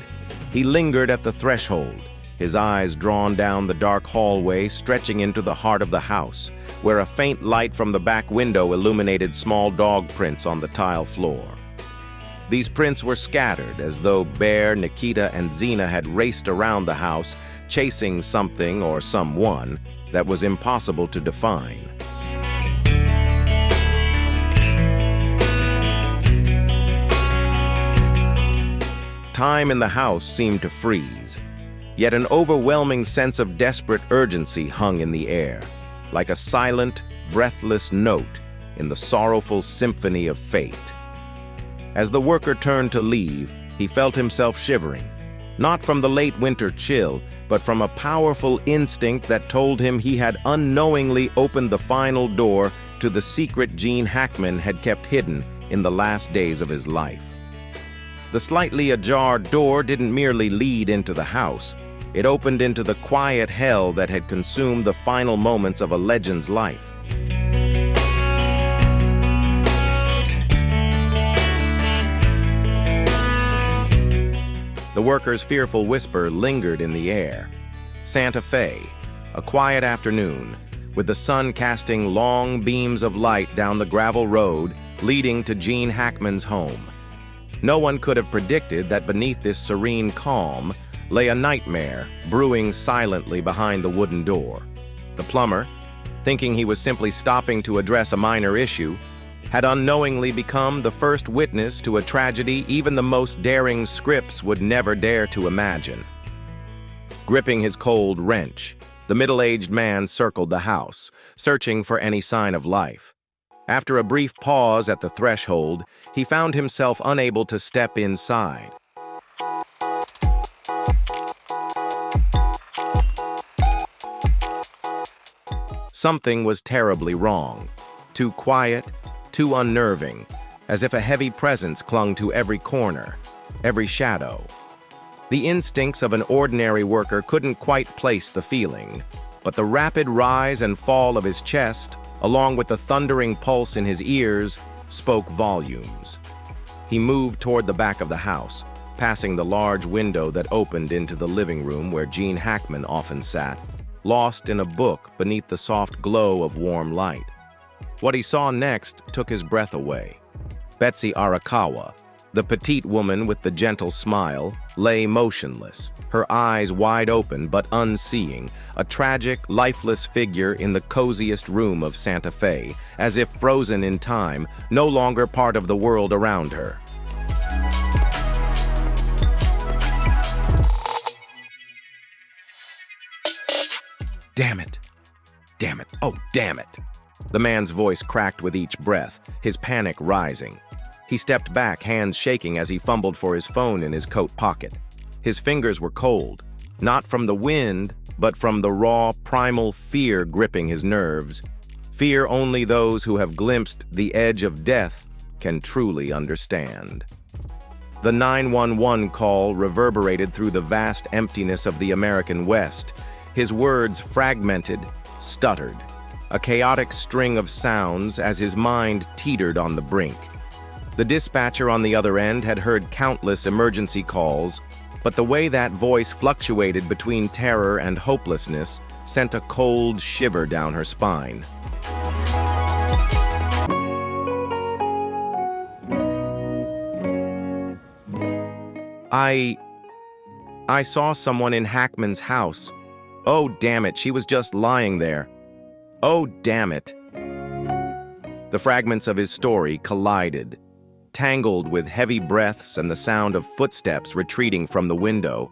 He lingered at the threshold, his eyes drawn down the dark hallway stretching into the heart of the house, where a faint light from the back window illuminated small dog prints on the tile floor. These prints were scattered, as though Bear, Nikita, and Zena had raced around the house, chasing something or someone that was impossible to define. Time in the house seemed to freeze, yet an overwhelming sense of desperate urgency hung in the air, like a silent, breathless note in the sorrowful symphony of fate. As the worker turned to leave, he felt himself shivering, not from the late winter chill, but from a powerful instinct that told him he had unknowingly opened the final door to the secret Gene Hackman had kept hidden in the last days of his life. The slightly ajar door didn't merely lead into the house, it opened into the quiet hell that had consumed the final moments of a legend's life. The worker's fearful whisper lingered in the air. Santa Fe, a quiet afternoon, with the sun casting long beams of light down the gravel road leading to Gene Hackman's home. No one could have predicted that beneath this serene calm lay a nightmare brewing silently behind the wooden door. The plumber, thinking he was simply stopping to address a minor issue, had unknowingly become the first witness to a tragedy even the most daring scripts would never dare to imagine. Gripping his cold wrench, the middle-aged man circled the house, searching for any sign of life. After a brief pause at the threshold, he found himself unable to step inside. Something was terribly wrong. Too quiet, too unnerving, as if a heavy presence clung to every corner, every shadow. The instincts of an ordinary worker couldn't quite place the feeling, but the rapid rise and fall of his chest, along with the thundering pulse in his ears, spoke volumes. He moved toward the back of the house, passing the large window that opened into the living room where Gene Hackman often sat, lost in a book beneath the soft glow of warm light. What he saw next took his breath away. Betsy Arakawa, the petite woman with the gentle smile, lay motionless, her eyes wide open but unseeing, a tragic, lifeless figure in the coziest room of Santa Fe, as if frozen in time, no longer part of the world around her. Damn it! Damn it! Oh, damn it! The man's voice cracked with each breath, his panic rising. He stepped back, hands shaking as he fumbled for his phone in his coat pocket. His fingers were cold, not from the wind, but from the raw, primal fear gripping his nerves. Fear only those who have glimpsed the edge of death can truly understand. The 911 call reverberated through the vast emptiness of the American West. His words fragmented, stuttered, a chaotic string of sounds as his mind teetered on the brink. The dispatcher on the other end had heard countless emergency calls, but the way that voice fluctuated between terror and hopelessness sent a cold shiver down her spine. I saw someone in Hackman's house. Oh, damn it, she was just lying there. Oh, damn it. The fragments of his story collided, tangled with heavy breaths and the sound of footsteps retreating from the window.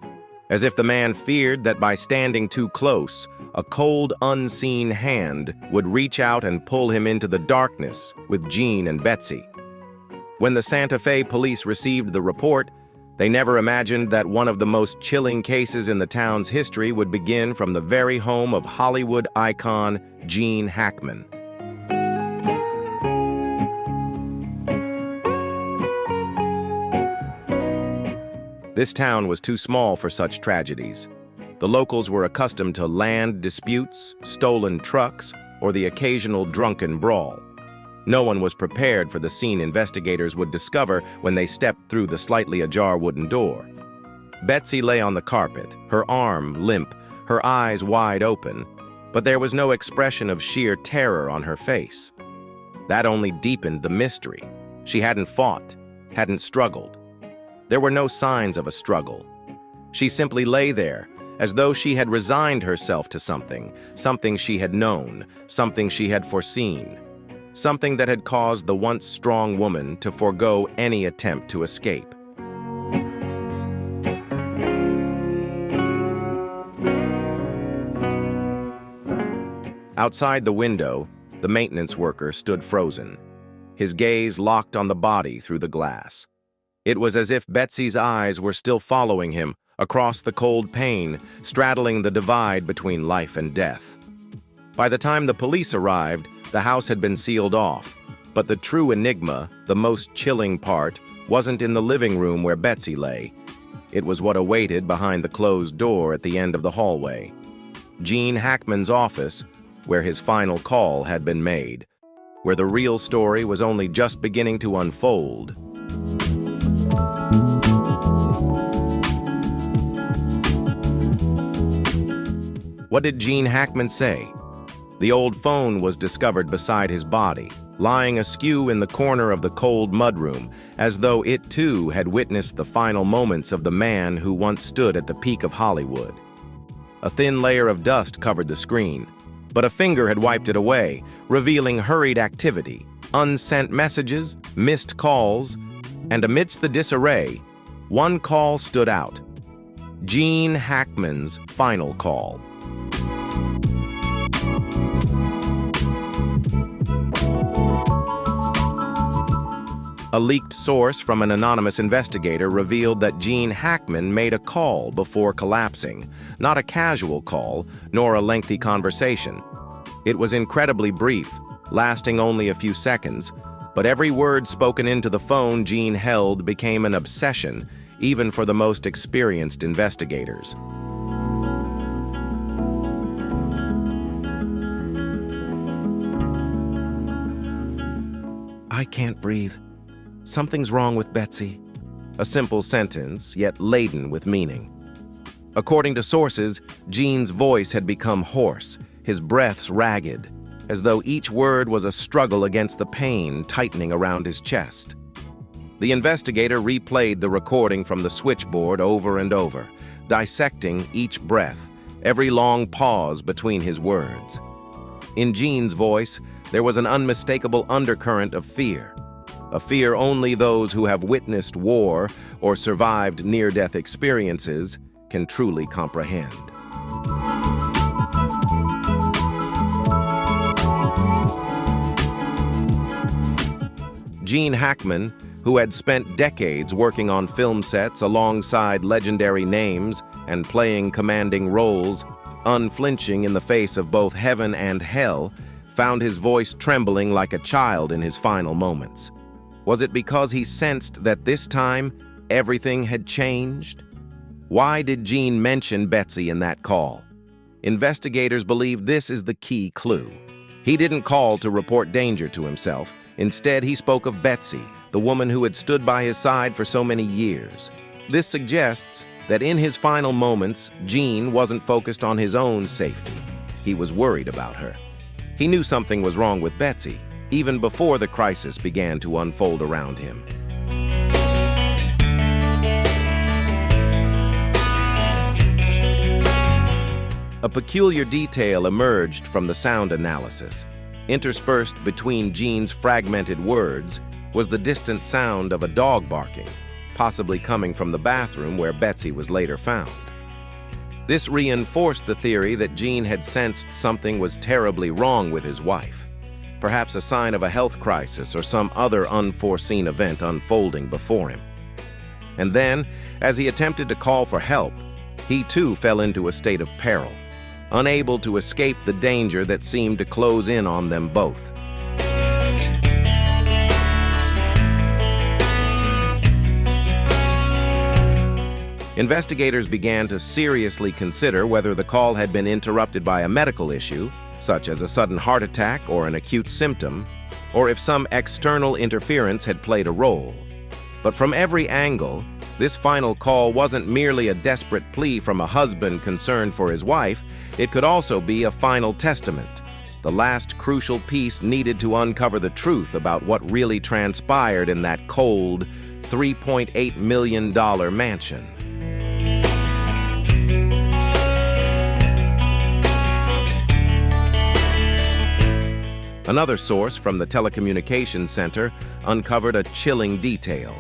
as if the man feared that by standing too close, a cold, unseen hand would reach out and pull him into the darkness with Gene and Betsy. When the Santa Fe police received the report, they never imagined that one of the most chilling cases in the town's history would begin from the very home of Hollywood icon Gene Hackman. This town was too small for such tragedies. The locals were accustomed to land disputes, stolen trucks, or the occasional drunken brawl. No one was prepared for the scene investigators would discover when they stepped through the slightly ajar wooden door. Betsy lay on the carpet, her arm limp, her eyes wide open, but there was no expression of sheer terror on her face. That only deepened the mystery. She hadn't fought, hadn't struggled. There were no signs of a struggle. She simply lay there, as though she had resigned herself to something she had known, something she had foreseen, something that had caused the once strong woman to forego any attempt to escape. Outside the window, the maintenance worker stood frozen, his gaze locked on the body through the glass. It was as if Betsy's eyes were still following him across the cold pane, straddling the divide between life and death. By the time the police arrived, the house had been sealed off, but the true enigma, the most chilling part, wasn't in the living room where Betsy lay. It was what awaited behind the closed door at the end of the hallway. Gene Hackman's office, where his final call had been made, where the real story was only just beginning to unfold. What did Gene Hackman say? The old phone was discovered beside his body, lying askew in the corner of the cold mudroom, as though it too had witnessed the final moments of the man who once stood at the peak of Hollywood. A thin layer of dust covered the screen, but a finger had wiped it away, revealing hurried activity, unsent messages, missed calls, and amidst the disarray, one call stood out: Gene Hackman's final call. A leaked source from an anonymous investigator revealed that Gene Hackman made a call before collapsing, not a casual call, nor a lengthy conversation. It was incredibly brief, lasting only a few seconds, but every word spoken into the phone Gene held became an obsession, even for the most experienced investigators. "I can't breathe. Something's wrong with Betsy." A simple sentence, yet laden with meaning. According to sources, Gene's voice had become hoarse, his breaths ragged, as though each word was a struggle against the pain tightening around his chest. The investigator replayed the recording from the switchboard over and over, dissecting each breath, every long pause between his words. In Gene's voice, there was an unmistakable undercurrent of fear, a fear only those who have witnessed war or survived near-death experiences can truly comprehend. Gene Hackman, who had spent decades working on film sets alongside legendary names and playing commanding roles, unflinching in the face of both heaven and hell, found his voice trembling like a child in his final moments. Was it because he sensed that this time everything had changed? Why did Gene mention Betsy in that call? Investigators believe this is the key clue. He didn't call to report danger to himself. Instead, he spoke of Betsy, the woman who had stood by his side for so many years. This suggests that in his final moments, Gene wasn't focused on his own safety. He was worried about her. He knew something was wrong with Betsy, even before the crisis began to unfold around him. A peculiar detail emerged from the sound analysis. Interspersed between Gene's fragmented words was the distant sound of a dog barking, possibly coming from the bathroom where Betsy was later found. This reinforced the theory that Gene had sensed something was terribly wrong with his wife, perhaps a sign of a health crisis or some other unforeseen event unfolding before him. And then, as he attempted to call for help, he too fell into a state of peril, unable to escape the danger that seemed to close in on them both. Investigators began to seriously consider whether the call had been interrupted by a medical issue, such as a sudden heart attack or an acute symptom, or if some external interference had played a role. But from every angle, this final call wasn't merely a desperate plea from a husband concerned for his wife. It could also be a final testament, the last crucial piece needed to uncover the truth about what really transpired in that cold, $3.8 million mansion. Another source from the telecommunications center uncovered a chilling detail.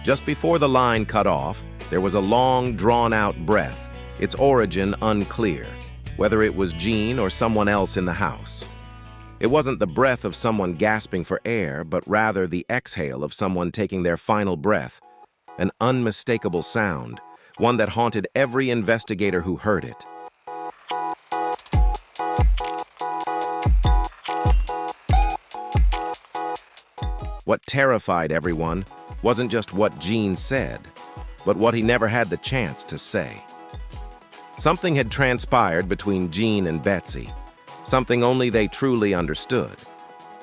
Just before the line cut off, there was a long, drawn-out breath, its origin unclear, whether it was Gene or someone else in the house. It wasn't the breath of someone gasping for air, but rather the exhale of someone taking their final breath, an unmistakable sound, one that haunted every investigator who heard it. What terrified everyone wasn't just what Gene said, but what he never had the chance to say. Something had transpired between Gene and Betsy, something only they truly understood.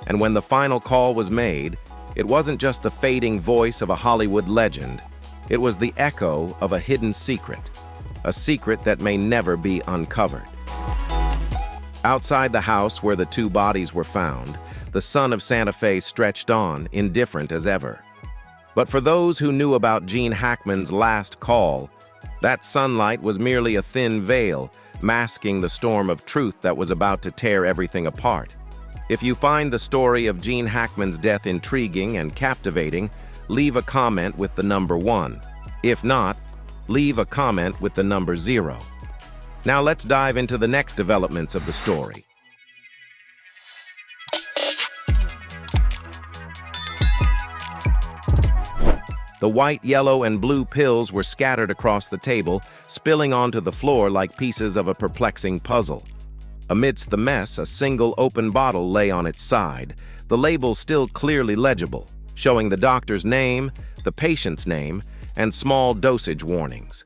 And when the final call was made, it wasn't just the fading voice of a Hollywood legend, it was the echo of a hidden secret, a secret that may never be uncovered. Outside the house where the two bodies were found, the sun of Santa Fe stretched on, indifferent as ever. But for those who knew about Gene Hackman's last call, that sunlight was merely a thin veil, masking the storm of truth that was about to tear everything apart. If you find the story of Gene Hackman's death intriguing and captivating, leave a comment with the number 1. If not, leave a comment with the number 0. Now let's dive into the next developments of the story. The white, yellow, and blue pills were scattered across the table, spilling onto the floor like pieces of a perplexing puzzle. Amidst the mess, a single open bottle lay on its side, the label still clearly legible, showing the doctor's name, the patient's name, and small dosage warnings.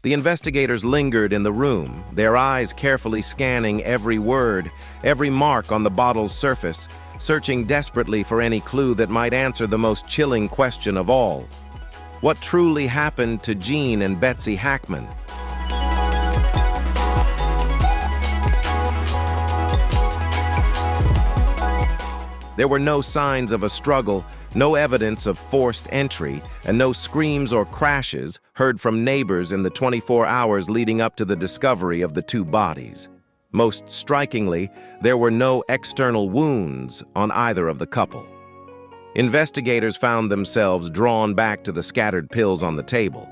The investigators lingered in the room, their eyes carefully scanning every word, every mark on the bottle's surface, searching desperately for any clue that might answer the most chilling question of all. What truly happened to Gene and Betsy Hackman? There were no signs of a struggle, no evidence of forced entry, and no screams or crashes heard from neighbors in the 24 hours leading up to the discovery of the two bodies. Most strikingly, there were no external wounds on either of the couple. Investigators found themselves drawn back to the scattered pills on the table.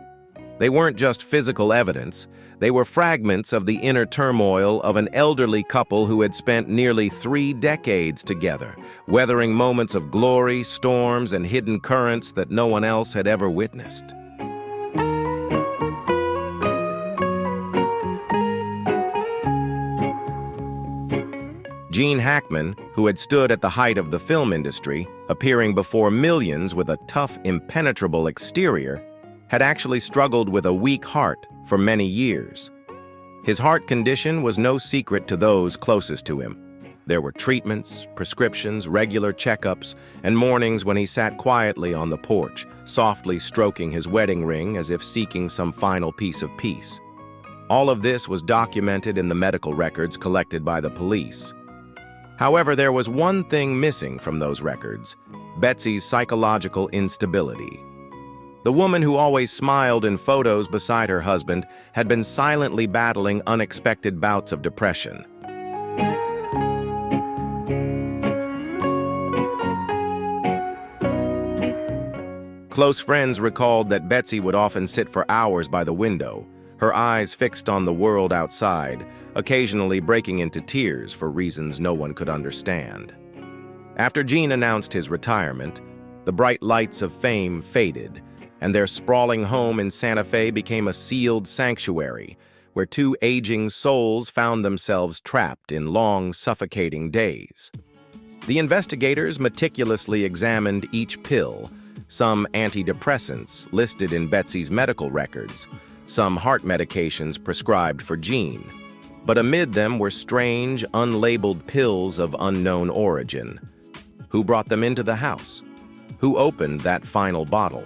They weren't just physical evidence, they were fragments of the inner turmoil of an elderly couple who had spent nearly 3 decades together, weathering moments of glory, storms, and hidden currents that no one else had ever witnessed. Gene Hackman, who had stood at the height of the film industry, appearing before millions with a tough, impenetrable exterior, had actually struggled with a weak heart for many years. His heart condition was no secret to those closest to him. There were treatments, prescriptions, regular checkups, and mornings when he sat quietly on the porch, softly stroking his wedding ring as if seeking some final piece of peace. All of this was documented in the medical records collected by the police. However, there was one thing missing from those records: Betsy's psychological instability. The woman who always smiled in photos beside her husband had been silently battling unexpected bouts of depression. Close friends recalled that Betsy would often sit for hours by the window, her eyes fixed on the world outside, occasionally breaking into tears for reasons no one could understand. After Gene announced his retirement, the bright lights of fame faded, and their sprawling home in Santa Fe became a sealed sanctuary where two aging souls found themselves trapped in long, suffocating days. The investigators meticulously examined each pill, some antidepressants listed in Betsy's medical records, some heart medications prescribed for Gene. But amid them were strange, unlabeled pills of unknown origin. Who brought them into the house? Who opened that final bottle?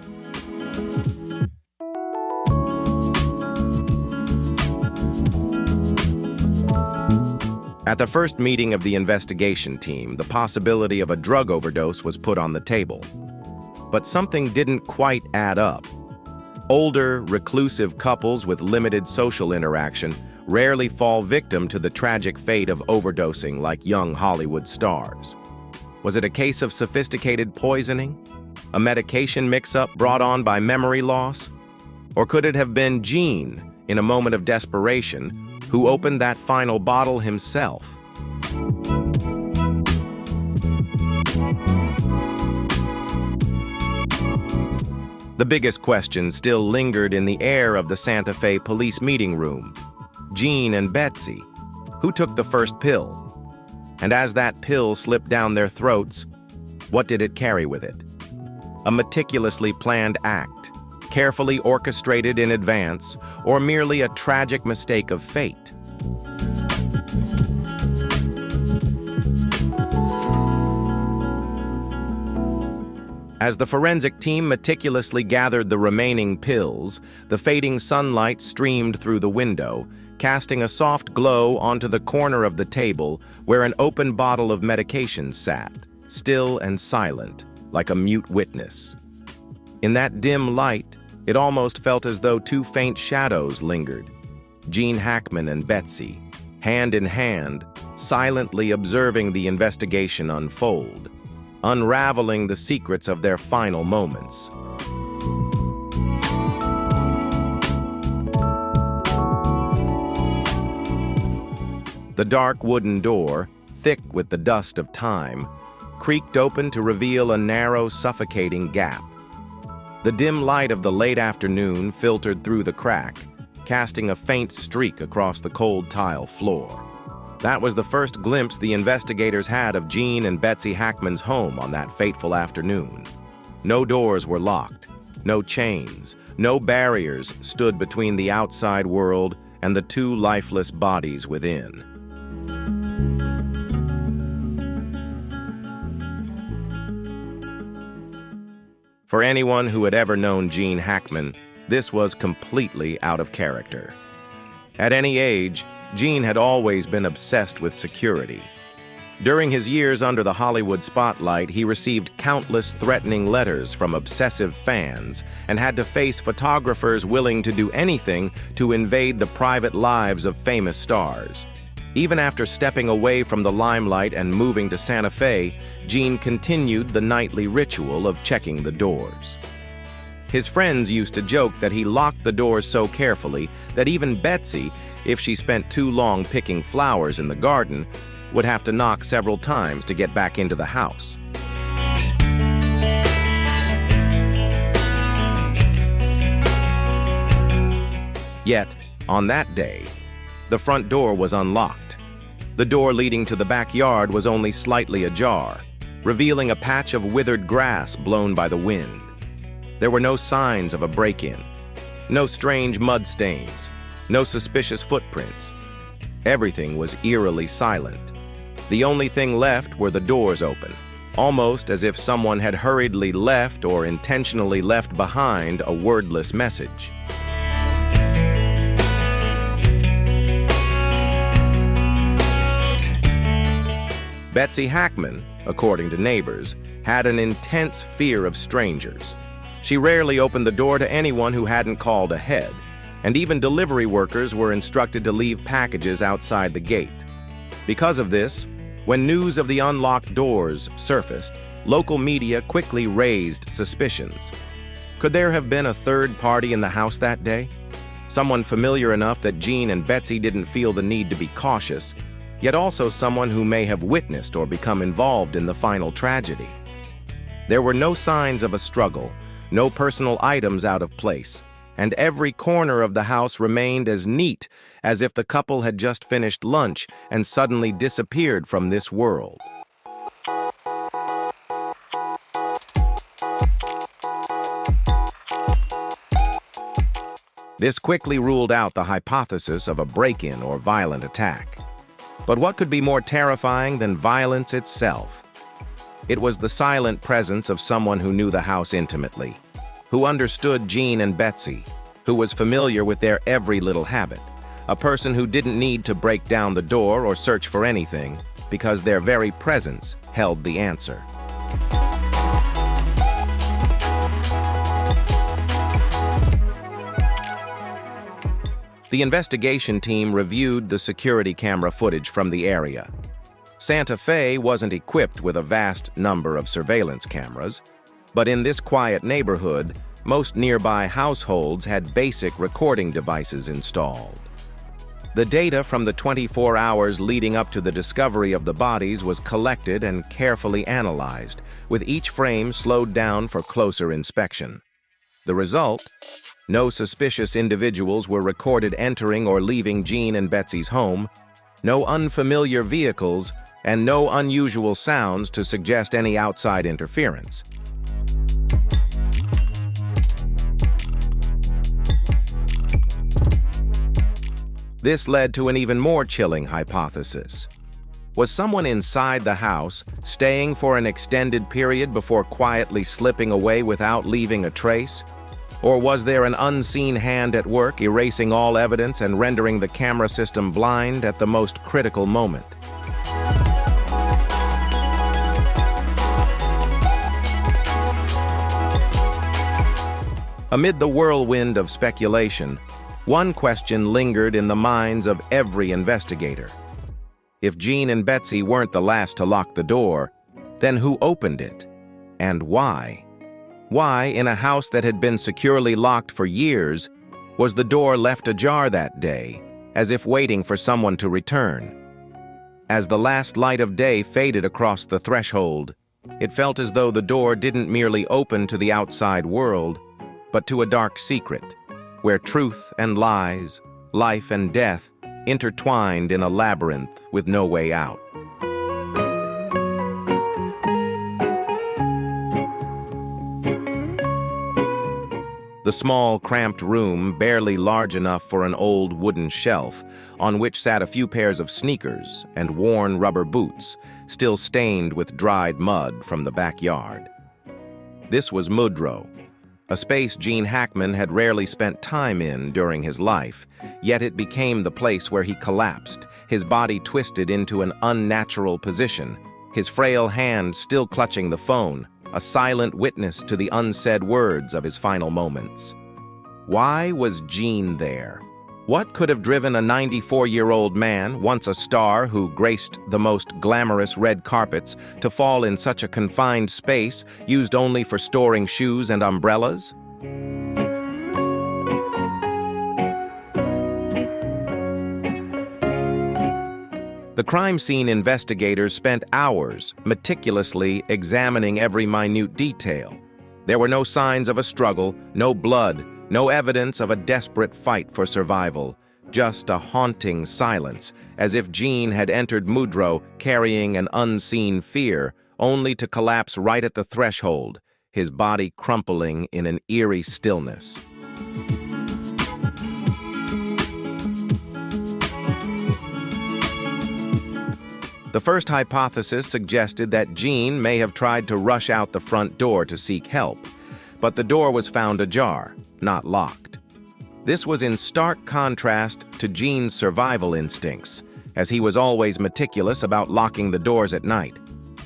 At the first meeting of the investigation team, the possibility of a drug overdose was put on the table. But something didn't quite add up. Older, reclusive couples with limited social interaction rarely fall victim to the tragic fate of overdosing like young Hollywood stars. Was it a case of sophisticated poisoning? A medication mix-up brought on by memory loss? Or could it have been Gene, in a moment of desperation, who opened that final bottle himself? The biggest question still lingered in the air of the Santa Fe police meeting room. Gene and Betsy. Who took the first pill? And as that pill slipped down their throats, what did it carry with it? A meticulously planned act, carefully orchestrated in advance, or merely a tragic mistake of fate? As the forensic team meticulously gathered the remaining pills, the fading sunlight streamed through the window, casting a soft glow onto the corner of the table where an open bottle of medication sat, still and silent, like a mute witness. In that dim light, it almost felt as though two faint shadows lingered. Gene Hackman and Betsy, hand in hand, silently observing the investigation unfold, unraveling the secrets of their final moments. The dark wooden door, thick with the dust of time, creaked open to reveal a narrow, suffocating gap. The dim light of the late afternoon filtered through the crack, casting a faint streak across the cold tile floor. That was the first glimpse the investigators had of Gene and Betsy Hackman's home on that fateful afternoon. No doors were locked, no chains, no barriers stood between the outside world and the two lifeless bodies within. For anyone who had ever known Gene Hackman, this was completely out of character. At any age, Gene had always been obsessed with security. During his years under the Hollywood spotlight, he received countless threatening letters from obsessive fans and had to face photographers willing to do anything to invade the private lives of famous stars. Even after stepping away from the limelight and moving to Santa Fe, Gene continued the nightly ritual of checking the doors. His friends used to joke that he locked the doors so carefully that even Betsy, if she spent too long picking flowers in the garden, would have to knock several times to get back into the house. Yet, on that day, the front door was unlocked. The door leading to the backyard was only slightly ajar, revealing a patch of withered grass blown by the wind. There were no signs of a break-in, no strange mud stains, no suspicious footprints. Everything was eerily silent. The only thing left were the doors open, almost as if someone had hurriedly left or intentionally left behind a wordless message. Betsy Hackman, according to neighbors, had an intense fear of strangers. She rarely opened the door to anyone who hadn't called ahead, and even delivery workers were instructed to leave packages outside the gate. Because of this, when news of the unlocked doors surfaced, local media quickly raised suspicions. Could there have been a third party in the house that day? Someone familiar enough that Gene and Betsy didn't feel the need to be cautious, yet also someone who may have witnessed or become involved in the final tragedy. There were no signs of a struggle, no personal items out of place, and every corner of the house remained as neat as if the couple had just finished lunch and suddenly disappeared from this world. This quickly ruled out the hypothesis of a break-in or violent attack. But what could be more terrifying than violence itself? It was the silent presence of someone who knew the house intimately, who understood Gene and Betsy, who was familiar with their every little habit, a person who didn't need to break down the door or search for anything, because their very presence held the answer. The investigation team reviewed the security camera footage from the area. Santa Fe wasn't equipped with a vast number of surveillance cameras, but in this quiet neighborhood, most nearby households had basic recording devices installed. The data from the 24 hours leading up to the discovery of the bodies was collected and carefully analyzed, with each frame slowed down for closer inspection. The result? No suspicious individuals were recorded entering or leaving Gene and Betsy's home, no unfamiliar vehicles, and no unusual sounds to suggest any outside interference. This led to an even more chilling hypothesis. Was someone inside the house, staying for an extended period before quietly slipping away without leaving a trace? Or was there an unseen hand at work, erasing all evidence and rendering the camera system blind at the most critical moment? Amid the whirlwind of speculation, one question lingered in the minds of every investigator. If Gene and Betsy weren't the last to lock the door, then who opened it? And why? Why, in a house that had been securely locked for years, was the door left ajar that day, as if waiting for someone to return? As the last light of day faded across the threshold, it felt as though the door didn't merely open to the outside world, but to a dark secret, where truth and lies, life and death, intertwined in a labyrinth with no way out. The small, cramped room, barely large enough for an old wooden shelf, on which sat a few pairs of sneakers and worn rubber boots, still stained with dried mud from the backyard. This was Mudro, a space Gene Hackman had rarely spent time in during his life, yet it became the place where he collapsed, his body twisted into an unnatural position, his frail hand still clutching the phone, a silent witness to the unsaid words of his final moments. Why was Gene there? What could have driven a 94-year-old man, once a star who graced the most glamorous red carpets, to fall in such a confined space used only for storing shoes and umbrellas? The crime scene investigators spent hours meticulously examining every minute detail. There were no signs of a struggle, no blood, no evidence of a desperate fight for survival, just a haunting silence, as if Gene had entered Mudro carrying an unseen fear, only to collapse right at the threshold, his body crumpling in an eerie stillness. The first hypothesis suggested that Gene may have tried to rush out the front door to seek help, but the door was found ajar, not locked. This was in stark contrast to Gene's survival instincts, as he was always meticulous about locking the doors at night.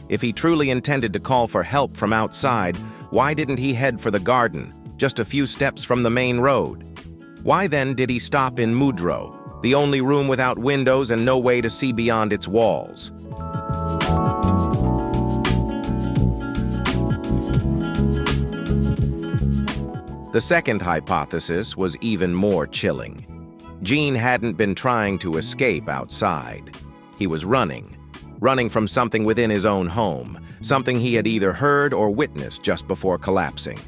If he truly intended to call for help from outside, why didn't he head for the garden, just a few steps from the main road? Why then did he stop in Mudro, the only room without windows and no way to see beyond its walls? The second hypothesis was even more chilling. Gene hadn't been trying to escape outside. He was running from something within his own home, something he had either heard or witnessed just before collapsing.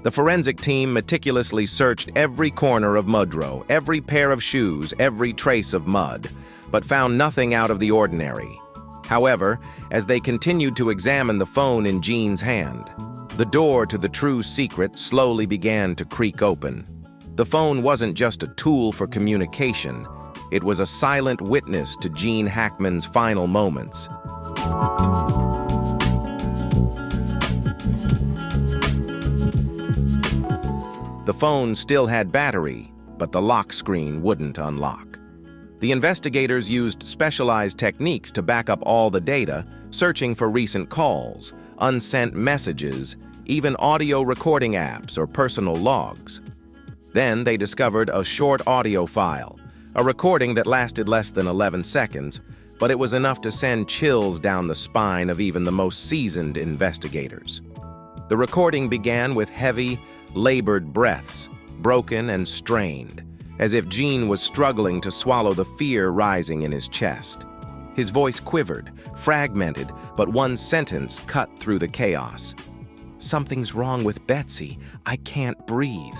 The forensic team meticulously searched every corner of Mudrow, every pair of shoes, every trace of mud, but found nothing out of the ordinary. However, as they continued to examine the phone in Gene's hand, the door to the true secret slowly began to creak open. The phone wasn't just a tool for communication, it was a silent witness to Gene Hackman's final moments. The phone still had battery, but the lock screen wouldn't unlock. The investigators used specialized techniques to back up all the data, searching for recent calls, unsent messages, even audio recording apps or personal logs. Then they discovered a short audio file, a recording that lasted less than 11 seconds, but it was enough to send chills down the spine of even the most seasoned investigators. The recording began with heavy, labored breaths, broken and strained, as if Gene was struggling to swallow the fear rising in his chest. His voice quivered, fragmented, but one sentence cut through the chaos. "Something's wrong with Betsy. I can't breathe."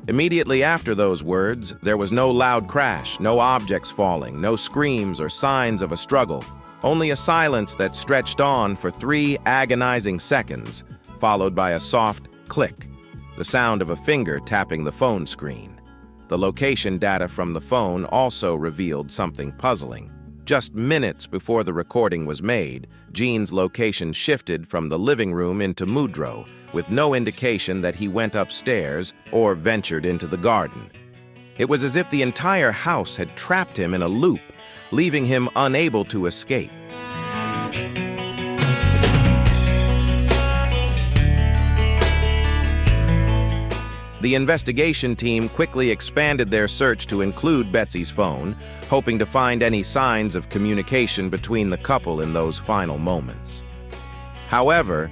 Immediately after those words, there was no loud crash, no objects falling, no screams or signs of a struggle, only a silence that stretched on for 3 agonizing seconds, followed by a soft click, the sound of a finger tapping the phone screen. The location data from the phone also revealed something puzzling. Just minutes before the recording was made, Gene's location shifted from the living room into Mudrow, with no indication that he went upstairs or ventured into the garden. It was as if the entire house had trapped him in a loop, leaving him unable to escape. The investigation team quickly expanded their search to include Betsy's phone, hoping to find any signs of communication between the couple in those final moments. However,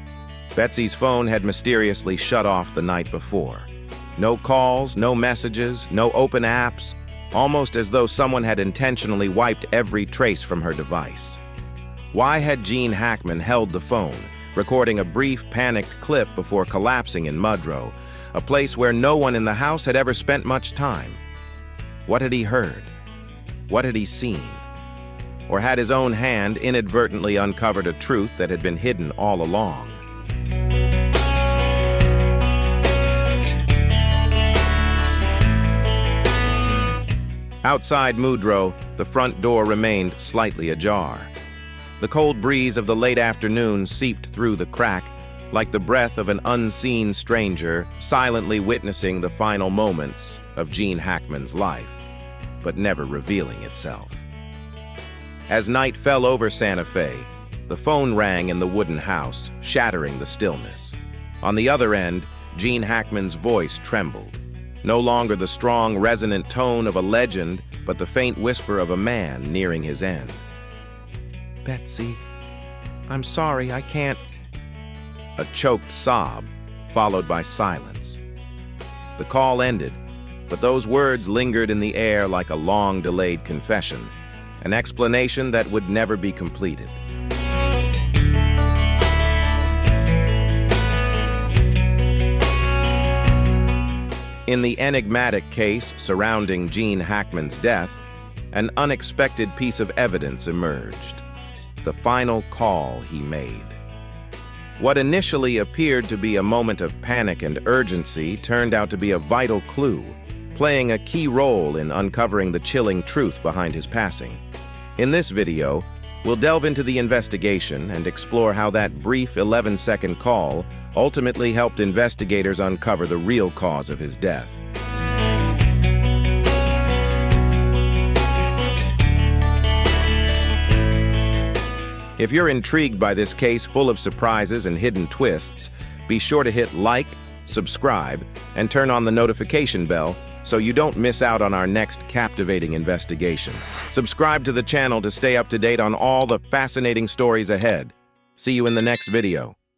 Betsy's phone had mysteriously shut off the night before. No calls, no messages, no open apps, almost as though someone had intentionally wiped every trace from her device. Why had Gene Hackman held the phone, recording a brief, panicked clip before collapsing in Mudrow, a place where no one in the house had ever spent much time? What had he heard? What had he seen? Or had his own hand inadvertently uncovered a truth that had been hidden all along? Outside Mudrow, the front door remained slightly ajar. The cold breeze of the late afternoon seeped through the crack, like the breath of an unseen stranger silently witnessing the final moments of Gene Hackman's life, but never revealing itself. As night fell over Santa Fe, the phone rang in the wooden house, shattering the stillness. On the other end, Gene Hackman's voice trembled. No longer the strong, resonant tone of a legend, but the faint whisper of a man nearing his end. "Betsy, I'm sorry, I can't..." A choked sob, followed by silence. The call ended, but those words lingered in the air like a long-delayed confession, an explanation that would never be completed. In the enigmatic case surrounding Gene Hackman's death, an unexpected piece of evidence emerged: the final call he made. What initially appeared to be a moment of panic and urgency turned out to be a vital clue, playing a key role in uncovering the chilling truth behind his passing. In this video, we'll delve into the investigation and explore how that brief 11-second call ultimately helped investigators uncover the real cause of his death. If you're intrigued by this case full of surprises and hidden twists, be sure to hit like, subscribe, and turn on the notification bell so you don't miss out on our next captivating investigation. Subscribe to the channel to stay up to date on all the fascinating stories ahead. See you in the next video.